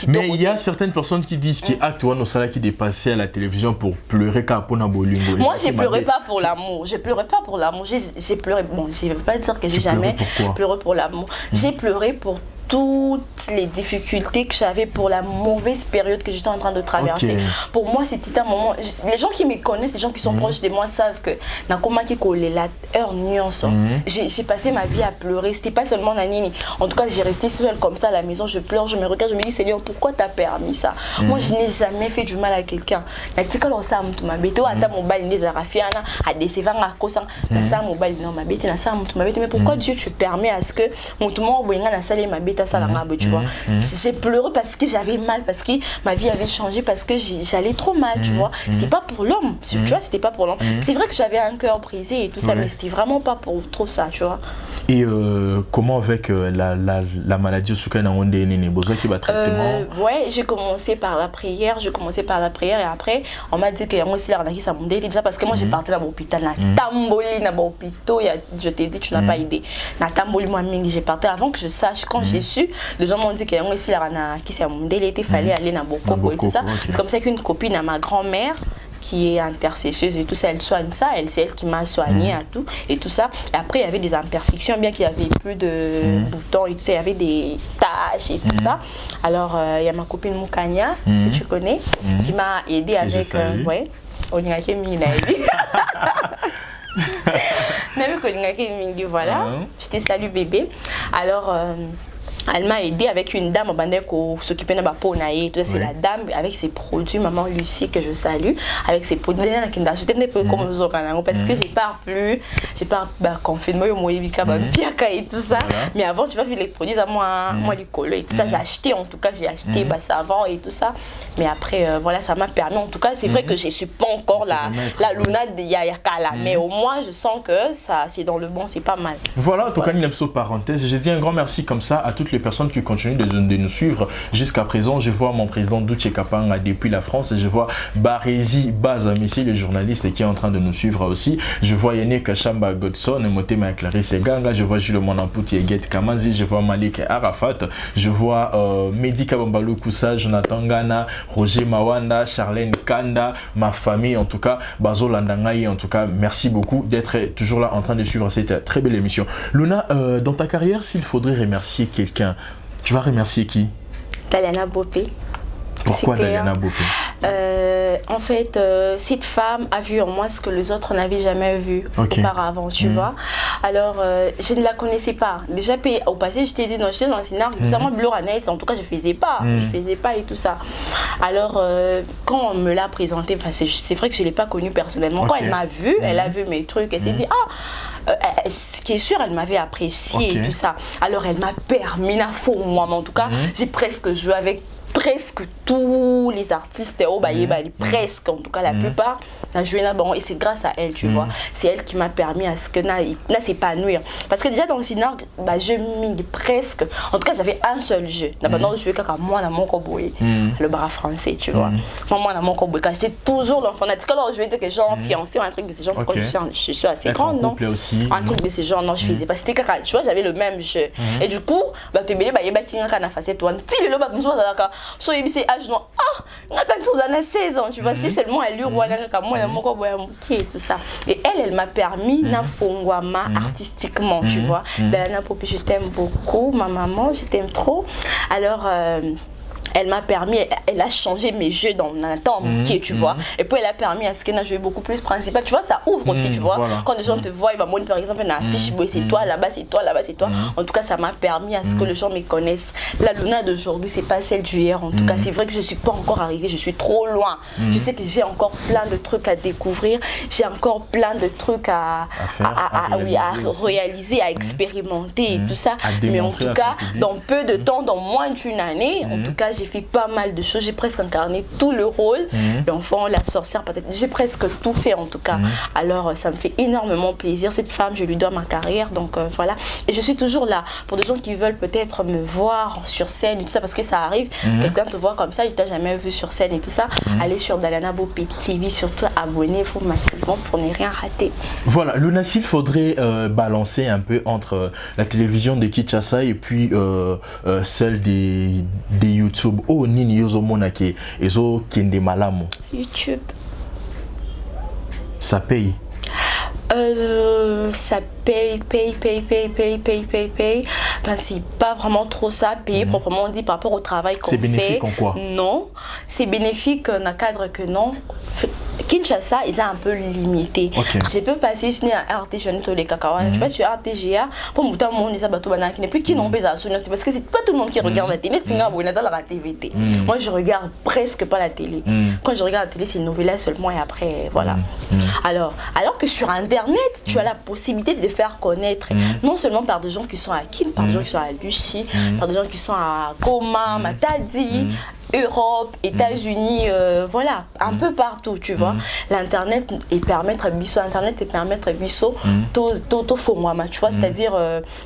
mais il y a certaines personnes qui disent que toi, nos salaires qui dépassaient à la télévision pour pleurer quand on a bolingo. Moi, j'ai pleuré pas pour l'amour. J'ai pleuré pas pour l'amour. J'ai pleuré. Bon, je ne veux pas dire que j'ai jamais pleuré pour l'amour. J'ai pleuré pour toutes les difficultés que j'avais, pour la mauvaise période que j'étais en train de traverser. Pour moi, c'était un moment. Les gens qui me connaissent, les gens qui sont proches de moi savent que j'ai passé ma vie à pleurer. C'était pas seulement Nanini. En tout cas, j'ai resté seule comme ça à la maison. Je pleure, je me regarde, je me dis Seigneur, pourquoi t'as permis ça? Moi, je n'ai jamais fait du mal à quelqu'un. Mais pourquoi Dieu tu permets à ce que tu vois. J'ai pleuré parce que j'avais mal, parce que ma vie avait changé, parce que j'allais trop mal, tu vois. C'était pas pour l'homme, tu vois, c'était pas pour l'homme. C'est vrai que j'avais un cœur brisé et tout ça, mais c'était vraiment pas pour trop ça, tu vois. Et comment avec la maladie Soukana Ndeni, besoin qui va traitement? Ouais, j'ai commencé par la prière, et après on m'a dit qu'il y a aussi l'arnaque ça m'ont déjà parce que moi j'ai parti dans l'hôpital, na tamboli na hôpital, je t'ai dit tu n'as pas idée. Na tamboli moi j'ai parti avant que je sache. Quand j'ai su, les gens m'ont dit qu'il y a aussi l'arnaque qui ça m'ont il fallait aller dans Bokoko et tout ça. C'est comme ça qu'une copine à ma grand-mère qui est intercesseuse et tout ça, elle soigne ça, c'est elle qui m'a soigné à tout et tout ça. Et après il y avait des imperfections, bien qu'il y avait plus de boutons et tout ça, il y avait des taches et tout ça. Alors il y a ma copine Moukania, que tu connais, qui m'a aidé avec voilà. Je te salue bébé. Alors Elle m'a aidé avec une dame qui s'occupait de ma peau. C'est la dame avec ses produits, maman Lucie, que je salue, avec ses produits. Parce que j'ai pas confinement, et tout ça. Mais avant, tu vas voir les produits à moi les collés et tout ça. J'ai acheté, en tout cas, savon et tout ça. Mais après, voilà, ça m'a permis. En tout cas, c'est vrai que je ne suis pas encore la Luna de Yayakala. Mais au moins, je sens que ça, c'est dans le bon, c'est pas mal. Voilà, en tout cas, une petite parenthèse. Je dis un grand merci comme ça à toutes les personnes qui continuent de nous suivre jusqu'à présent. Je vois mon président Douche Kapanga depuis la France et je vois Barézi Bazamissi, le journaliste qui est en train de nous suivre aussi. Je vois Yannick Kachamba Godson, Motema Clarisse Ganga, je vois Jules Monamputi et Get Kamazi, je vois Malik Arafat, je vois Mehdi Kabambalou Koussa, Jonathan Gana, Roger Mawanda, Charlène Kanda, ma famille en tout cas, Bazo Landangaï en tout cas, merci beaucoup d'être toujours là en train de suivre cette très belle émission. Luna, dans ta carrière, s'il faudrait remercier quelqu'un, tu vas remercier qui? Daliana Bopé. Pourquoi Daliana Bopé? En fait, cette femme a vu en moi ce que les autres n'avaient jamais vu auparavant, tu vois. Alors, je ne la connaissais pas. Déjà, au passé, je t'ai dit, non, j'étais dans le scénario, moi, Bluranet, en tout cas, je faisais pas et tout ça. Alors, quand on me l'a présentée, c'est vrai que je ne l'ai pas connue personnellement. Quand elle m'a vue, elle a vu mes trucs, elle s'est dit, ce qui est sûr, elle m'avait apprécié et tout ça. Alors, elle m'a permis, moi, mais en tout cas, j'ai presque joué avec presque tous les artistes presque en tout cas la plupart n'a joué là et c'est grâce à elle, tu vois, c'est elle qui m'a permis à ce que là s'épanouir parce que déjà dans le scénario je m'y presque en tout cas j'avais un seul jeu d'abord je jouais comme moi dans mon cowboy le bras français, tu vois, moi dans mon cowboy quand j'étais toujours l'enfant alors je jouais que genre fiancé ou un truc de ces genres pourquoi je suis assez grande non un truc de ces genres non je faisais pas c'était tu vois j'avais le même jeu et du coup tu me dis na facette toi ti le so il dit âge non on a quand on a 16 ans tu vois c'était seulement à lui moi et tout ça et elle m'a permis na fongwama artistiquement tu vois Daliana Bopé je t'aime beaucoup ma maman je t'aime trop alors elle m'a permis, elle a changé mes jeux dans un temps qui tu vois. Et puis elle a permis à ce que je joué beaucoup plus principal. Tu vois, ça ouvre aussi, tu vois. Voilà. Quand les gens te voient, ils vont par exemple, une affiche, c'est toi, là-bas c'est toi, là-bas c'est toi. En tout cas, ça m'a permis à ce que les gens me connaissent. La Luna d'aujourd'hui, c'est pas celle d'hier. En tout cas, c'est vrai que je suis pas encore arrivée, je suis trop loin. Je sais que j'ai encore plein de trucs à découvrir. J'ai encore plein de trucs à réaliser, à expérimenter et tout ça. Mais en tout cas, dans peu de temps, dans moins d'une année, en tout cas, j'ai fait pas mal de choses, j'ai presque incarné tout le rôle, l'enfant, la sorcière peut-être, j'ai presque tout fait en tout cas. Alors ça me fait énormément plaisir, cette femme je lui dois ma carrière, donc voilà. Et je suis toujours là, pour des gens qui veulent peut-être me voir sur scène et tout ça, parce que ça arrive, quelqu'un te voit comme ça, il t'a jamais vu sur scène et tout ça, allez sur Daliana Bopé TV, surtout abonnez-vous massivement pour ne rien rater. Voilà, Luna, s'il faudrait balancer un peu entre la télévision de Kinshasa et puis celle des YouTube, oh nini yozo monake ezo kende malamu. YouTube. Ça paye. Ça paye. Ben, c'est pas vraiment trop ça, payer proprement dit par rapport au travail qu'on fait. C'est bénéfique en quoi? Non, c'est bénéfique dans le cadre que non. Kinshasa, ils sont un peu limités. Je peux passer sur un RT, je ne te les cacao. Je passe sur RTGA pour me dire mon isa bateau banane qui n'est plus qui n'ont pas à soutenir. C'est parce que c'est pas tout le monde qui regarde la télé. C'est dans la TVT. Moi, je regarde presque pas la télé. Quand je regarde la télé, c'est une nouvelle seulement et après, voilà. Alors que sur Internet, tu as la possibilité de faire connaître, non seulement par des gens qui sont à Kin, par des gens qui sont à Lucie, par des gens qui sont à Goma, Matadi, Europe, États-Unis, voilà, un peu partout, tu vois. L'internet et permettre biso, internet et permettre biso, tout faut moi, tu vois, c'est-à-dire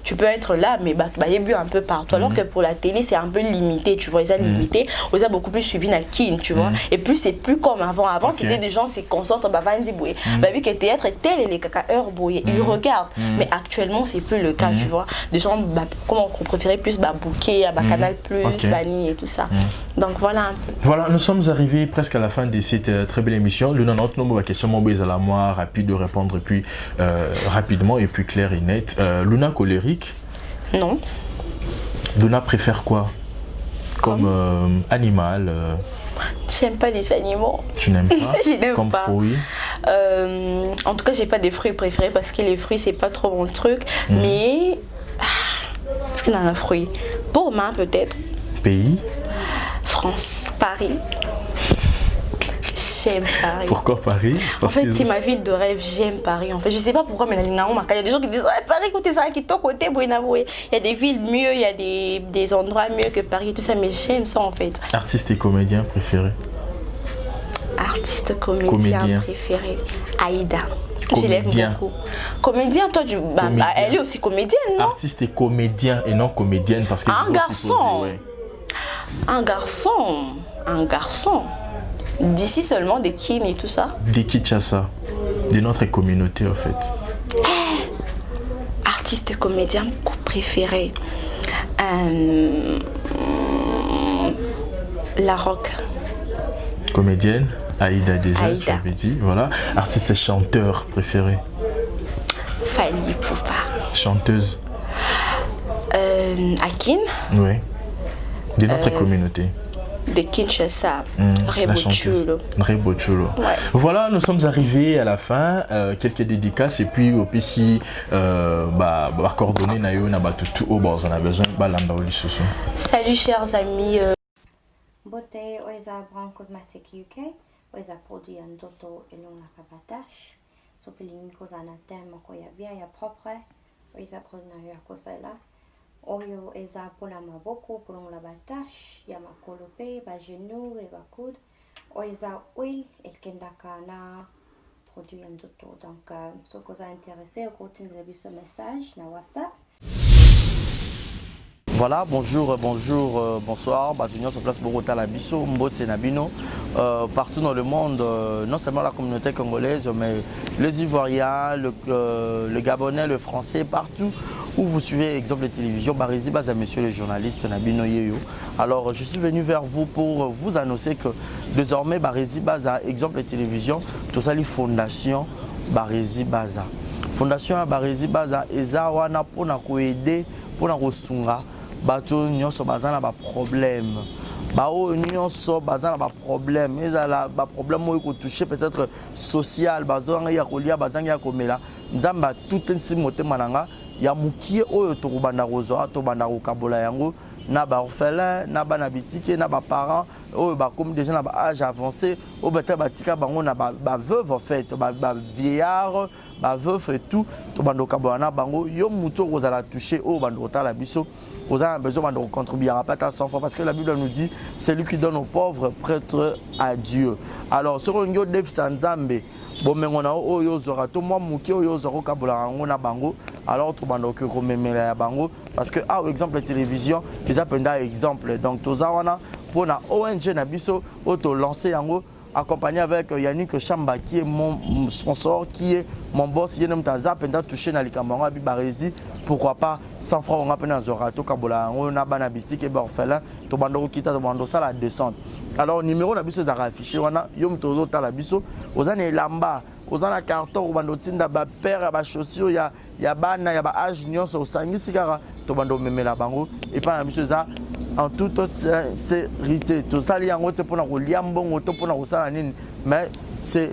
tu peux être là, mais il y a un peu partout. Alors que pour la télé, c'est un peu limité, tu vois, ils ont limité, ils ont beaucoup plus suivi na Kin, tu vois. Et puis c'est plus comme avant. Avant, c'était des gens se concentrent, Vandi Boué, vu que théâtre est tel et les caca heure Boué, ils regardent. Mais actuellement, c'est plus le cas, tu vois. Des gens, comment on préférait plus Bouquet, Canal Plus, Bani et tout ça. Donc voilà un peu. Voilà, nous sommes arrivés presque à la fin de cette très belle émission. Le notre nombre de questions, mon baiser à la moi, rapide de répondre et puis rapidement et puis clair et net. Luna colérique? Non. Luna préfère quoi comme animal? J'aime pas les animaux. Tu n'aimes pas? Je n'aime comme pas. Fruits? En tout cas, j'ai pas des fruits préférés parce que les fruits c'est pas trop mon truc. Mais est-ce qu'il y a un fruit? Pour moi, peut-être. Pays? France, Paris. J'aime Paris. Pourquoi Paris? En fait, c'est ma ville de rêve, j'aime Paris. En fait, je sais pas pourquoi, mais il y a des gens qui disent ah, Paris, côté ça, qui côté il y a des villes mieux, il y a des endroits mieux que Paris, tout ça, mais j'aime ça en fait. Artiste et comédien préféré? Artiste comédien préféré, Aïda. Je l'aime beaucoup. Comédien, toi, elle est aussi comédienne, non? Artiste et comédien et non comédienne parce que un garçon. Ouais. Un garçon. D'ici seulement, des Kin et tout ça. Des Kinshasa, de notre communauté en fait. Artiste comédien préféré. La Rock. Comédienne, Aïda déjà, tu avais dit. Voilà. Artiste et chanteur préféré. Fally Ipupa. Chanteuse. Akin. Oui. De notre communauté. De Kinshasa, Rebochulo. Ouais. Voilà, nous sommes arrivés à la fin. Quelques dédicaces et puis au PC, coordonner nayo na batutu au bas on a besoin balanda oli susu. Salut chers amis. Beauté oisa Brand Cosmetics UK, oisa produit en toto et long la capatache. Sopiling kozana thème koya bien ya propre. Oisa produit nayo akosela. Oyo eza pona maboko pour la batache ya makolope ba genou et ba coude. Oyo eza huile et kendaka na produit en toto. Donc ce que vous intéressé au continue de ce message na WhatsApp. Voilà, bonjour, bonsoir. Batunion sur place Bogota la Bisso, Mbote Nabino. Partout dans le monde, non seulement la communauté congolaise, mais les Ivoiriens, le Gabonais, le Français, partout où vous suivez exemple de télévision, Barizi Baza, monsieur le journaliste Nabino Yeyo. Alors, je suis venu vers vous pour vous annoncer que désormais, Barizi Baza, exemple de télévision, tout ça, les fondations Barizi Baza. Fondation Barizi Baza, Eza wana pona koede, pona kosunga. Bato nyonso bazana ba problème bao nyonso bazana ba problème ezala ba problème oyo ko toucher peut-être social bazanga ya kolia bazanga ya komela nzamba tout nsi motema nanga ya mukie oyo to kubanda kozo to banda ko kabola yango na ba orphelin na ba na bitike na ba parents oyo ba comme déjà na ba âge avancé o beta batika bango na ba veuve en fait ba vieillard ba veuve et tout to banda ko kabola na bango yo muto kozala toucher o banda kotala biso. Vous avez besoin de contribuer à pas 100 fois parce que la Bible nous dit c'est lui qui donne aux pauvres prêtre à Dieu. Alors sur un Dev Sanzambe, bon mais on a oyo zora to moi muki oyo zoro kabula ngona bango alors to bando que rememela ya bango parce que exemple la télévision les appenda exemple donc to zawana pour na ONG na biso auto lancer yango accompagné avec Yannick Chamba qui est mon sponsor, qui est mon boss, qui est Taza, pendant touché dans les camarades Barizi, pourquoi pas 100 francs on a peine à Zorato Kabola, on a banabiti qui est orphelin, to bando kita to bando ça la descente. Alors numéro la biso d'ara affiché, on a yom tozo ta la biso, aux années lamba, aux années carton, au bando tinda ba père, ba chaussures, ya bana, ya ba âge nyonso au sangi sigara, to bando meme la bango, et pas la biso ça. En toute sincérité, tout ça, mais c'est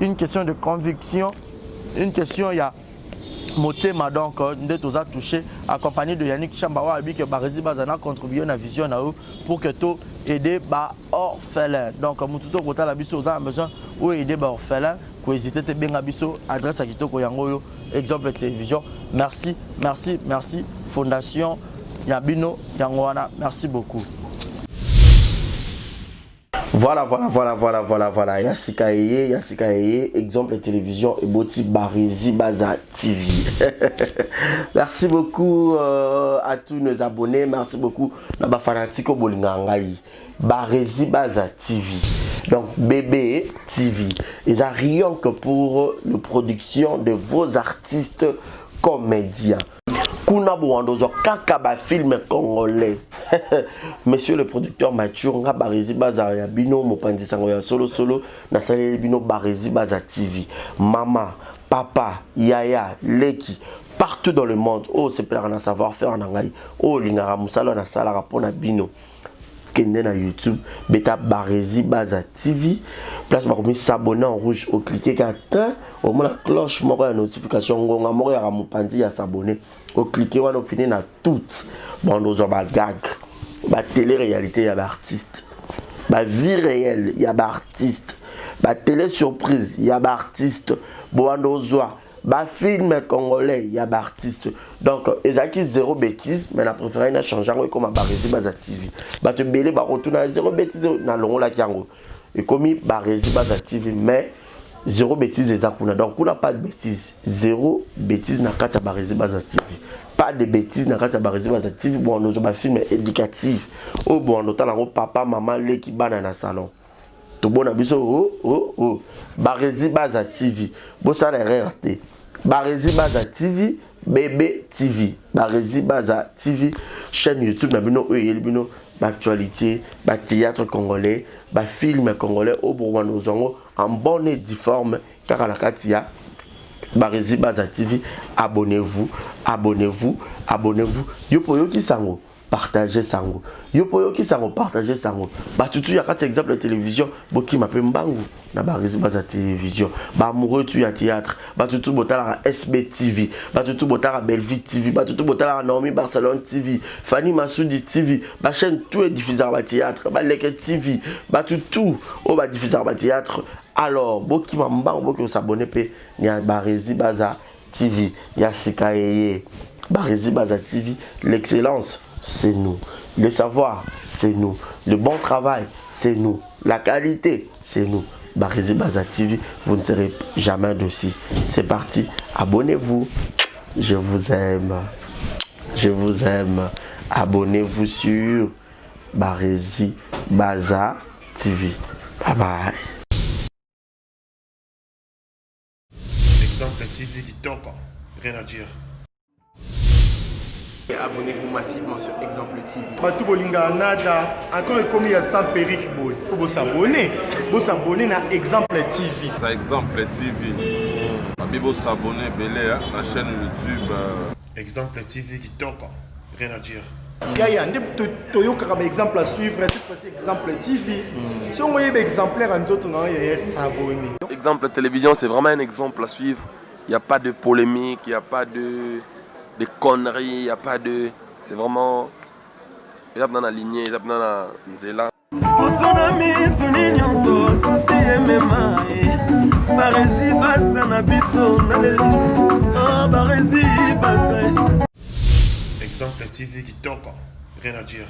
une question de conviction, une question, il y a motema donc de tous a touché accompagné de Yannick Chambawa abi que Barizi Bazana contribué à la vision pour que tout aider ba orphelin donc mututo kota la biso on a besoin ou aider ba orphelin ko hésiter te benga biso adresse à kitoko yango exemple télévision merci fondation Yabino Yangwana, merci beaucoup. Voilà. Yassika Eye, exemple de télévision et Boti Barizi Baza TV. Merci beaucoup à tous nos abonnés. Merci beaucoup à Fanatiko Bolingangaï. Barizi Baza TV. Donc BB TV. Ils ont rien que pour la production de vos artistes comédiens. Kuna Bouandozo Kakaba film congolais. Monsieur le producteur Mathieu nga Barizi Baza ya bino mopandi sango ya solo na salé bino Barizi Baza TV. Maman, papa, yaya, leki partout dans le monde. Oh c'est plein na savoir faire en angai. Oh lingara musalo na sala rapona bino. kende na YouTube beta Barési Baza TV place bakomi s'abonner en rouge au cliquer kata au moins la cloche moko ya notification ngonga moko ya mopandi ya s'abonner au cliquer wana fini na toute bon nous ba gag ba télé-réalité ya ba artiste ba vie réelle ya ba artiste ba télé surprise ya ba artiste bon ozwa ba film congolais ya ba artiste donc ezaki zéro bêtise mais na préféré na changer comme Barési Baza TV ba te belé ba retourna zéro bêtise na longo la kiango et comme Barési Baza TV mais zéro bêtise ezakuna donc on n'a pas de bêtise zéro bêtise na kata Barési Baza TV pas de bêtises na kata Barési Baza TV bon nous ba film éducatif oh bon notamment papa maman les qui bana na salon tout bon abiso Barési Baza TV bon ça la RRT Barési Baza TV bébé TV Barési Baza TV chaîne YouTube na bino bino actualité théâtre congolais film congolais au Bourgogne en bonne et due forme car à la katia Barési Baza TV abonnez-vous yopo yoki sango partagez sango yopo yoki sango partagez sango batutu ya kati exemple de télévision boki mape mbangu na Barési Baza télévision ba amoureux tu ya théâtre batutu botala SB TV batutu botala Belleville TV batutu botala Naomi Barcelone TV Fanny Massoudi TV ba chaîne tout est diffusé ba théâtre ba Leke TV batutu o ba diffusé ba théâtre alors boki mbangu boki s'abonner pe ya Barési Baza TV ya Sikaye Barési Baza TV l'excellence c'est nous. Le savoir, c'est nous. Le bon travail, c'est nous. La qualité, c'est nous. Barési Baza TV, vous ne serez jamais dessus. C'est parti. Abonnez-vous. Je vous aime. Je vous aime. Abonnez-vous sur Barési Baza TV. Bye bye. Exemple TV du Toko. Rien à dire. Abonnez-vous massivement sur Exemple TV. Batou bolinga nada encore comme il y a sans périque boy. Faut vous s'abonner. Vous s'abonner na Exemple TV. Ça Exemple TV. Bibo s'abonner belé la chaîne YouTube. Exemple TV du Toko. Rien à dire. Yaya ndé toyoka comme exemple à suivre cette fois-ci Exemple TV. Si on voyait exemplaire en autres non il y a s'abonner. Exemple télévision, c'est vraiment un exemple à suivre. Il n'y a pas de polémique, il n'y a pas de conneries, il n'y a pas de... C'est vraiment... Il y a dans la lignée, il y a dans la nzela. Exemple TV du Toko. Rien à dire.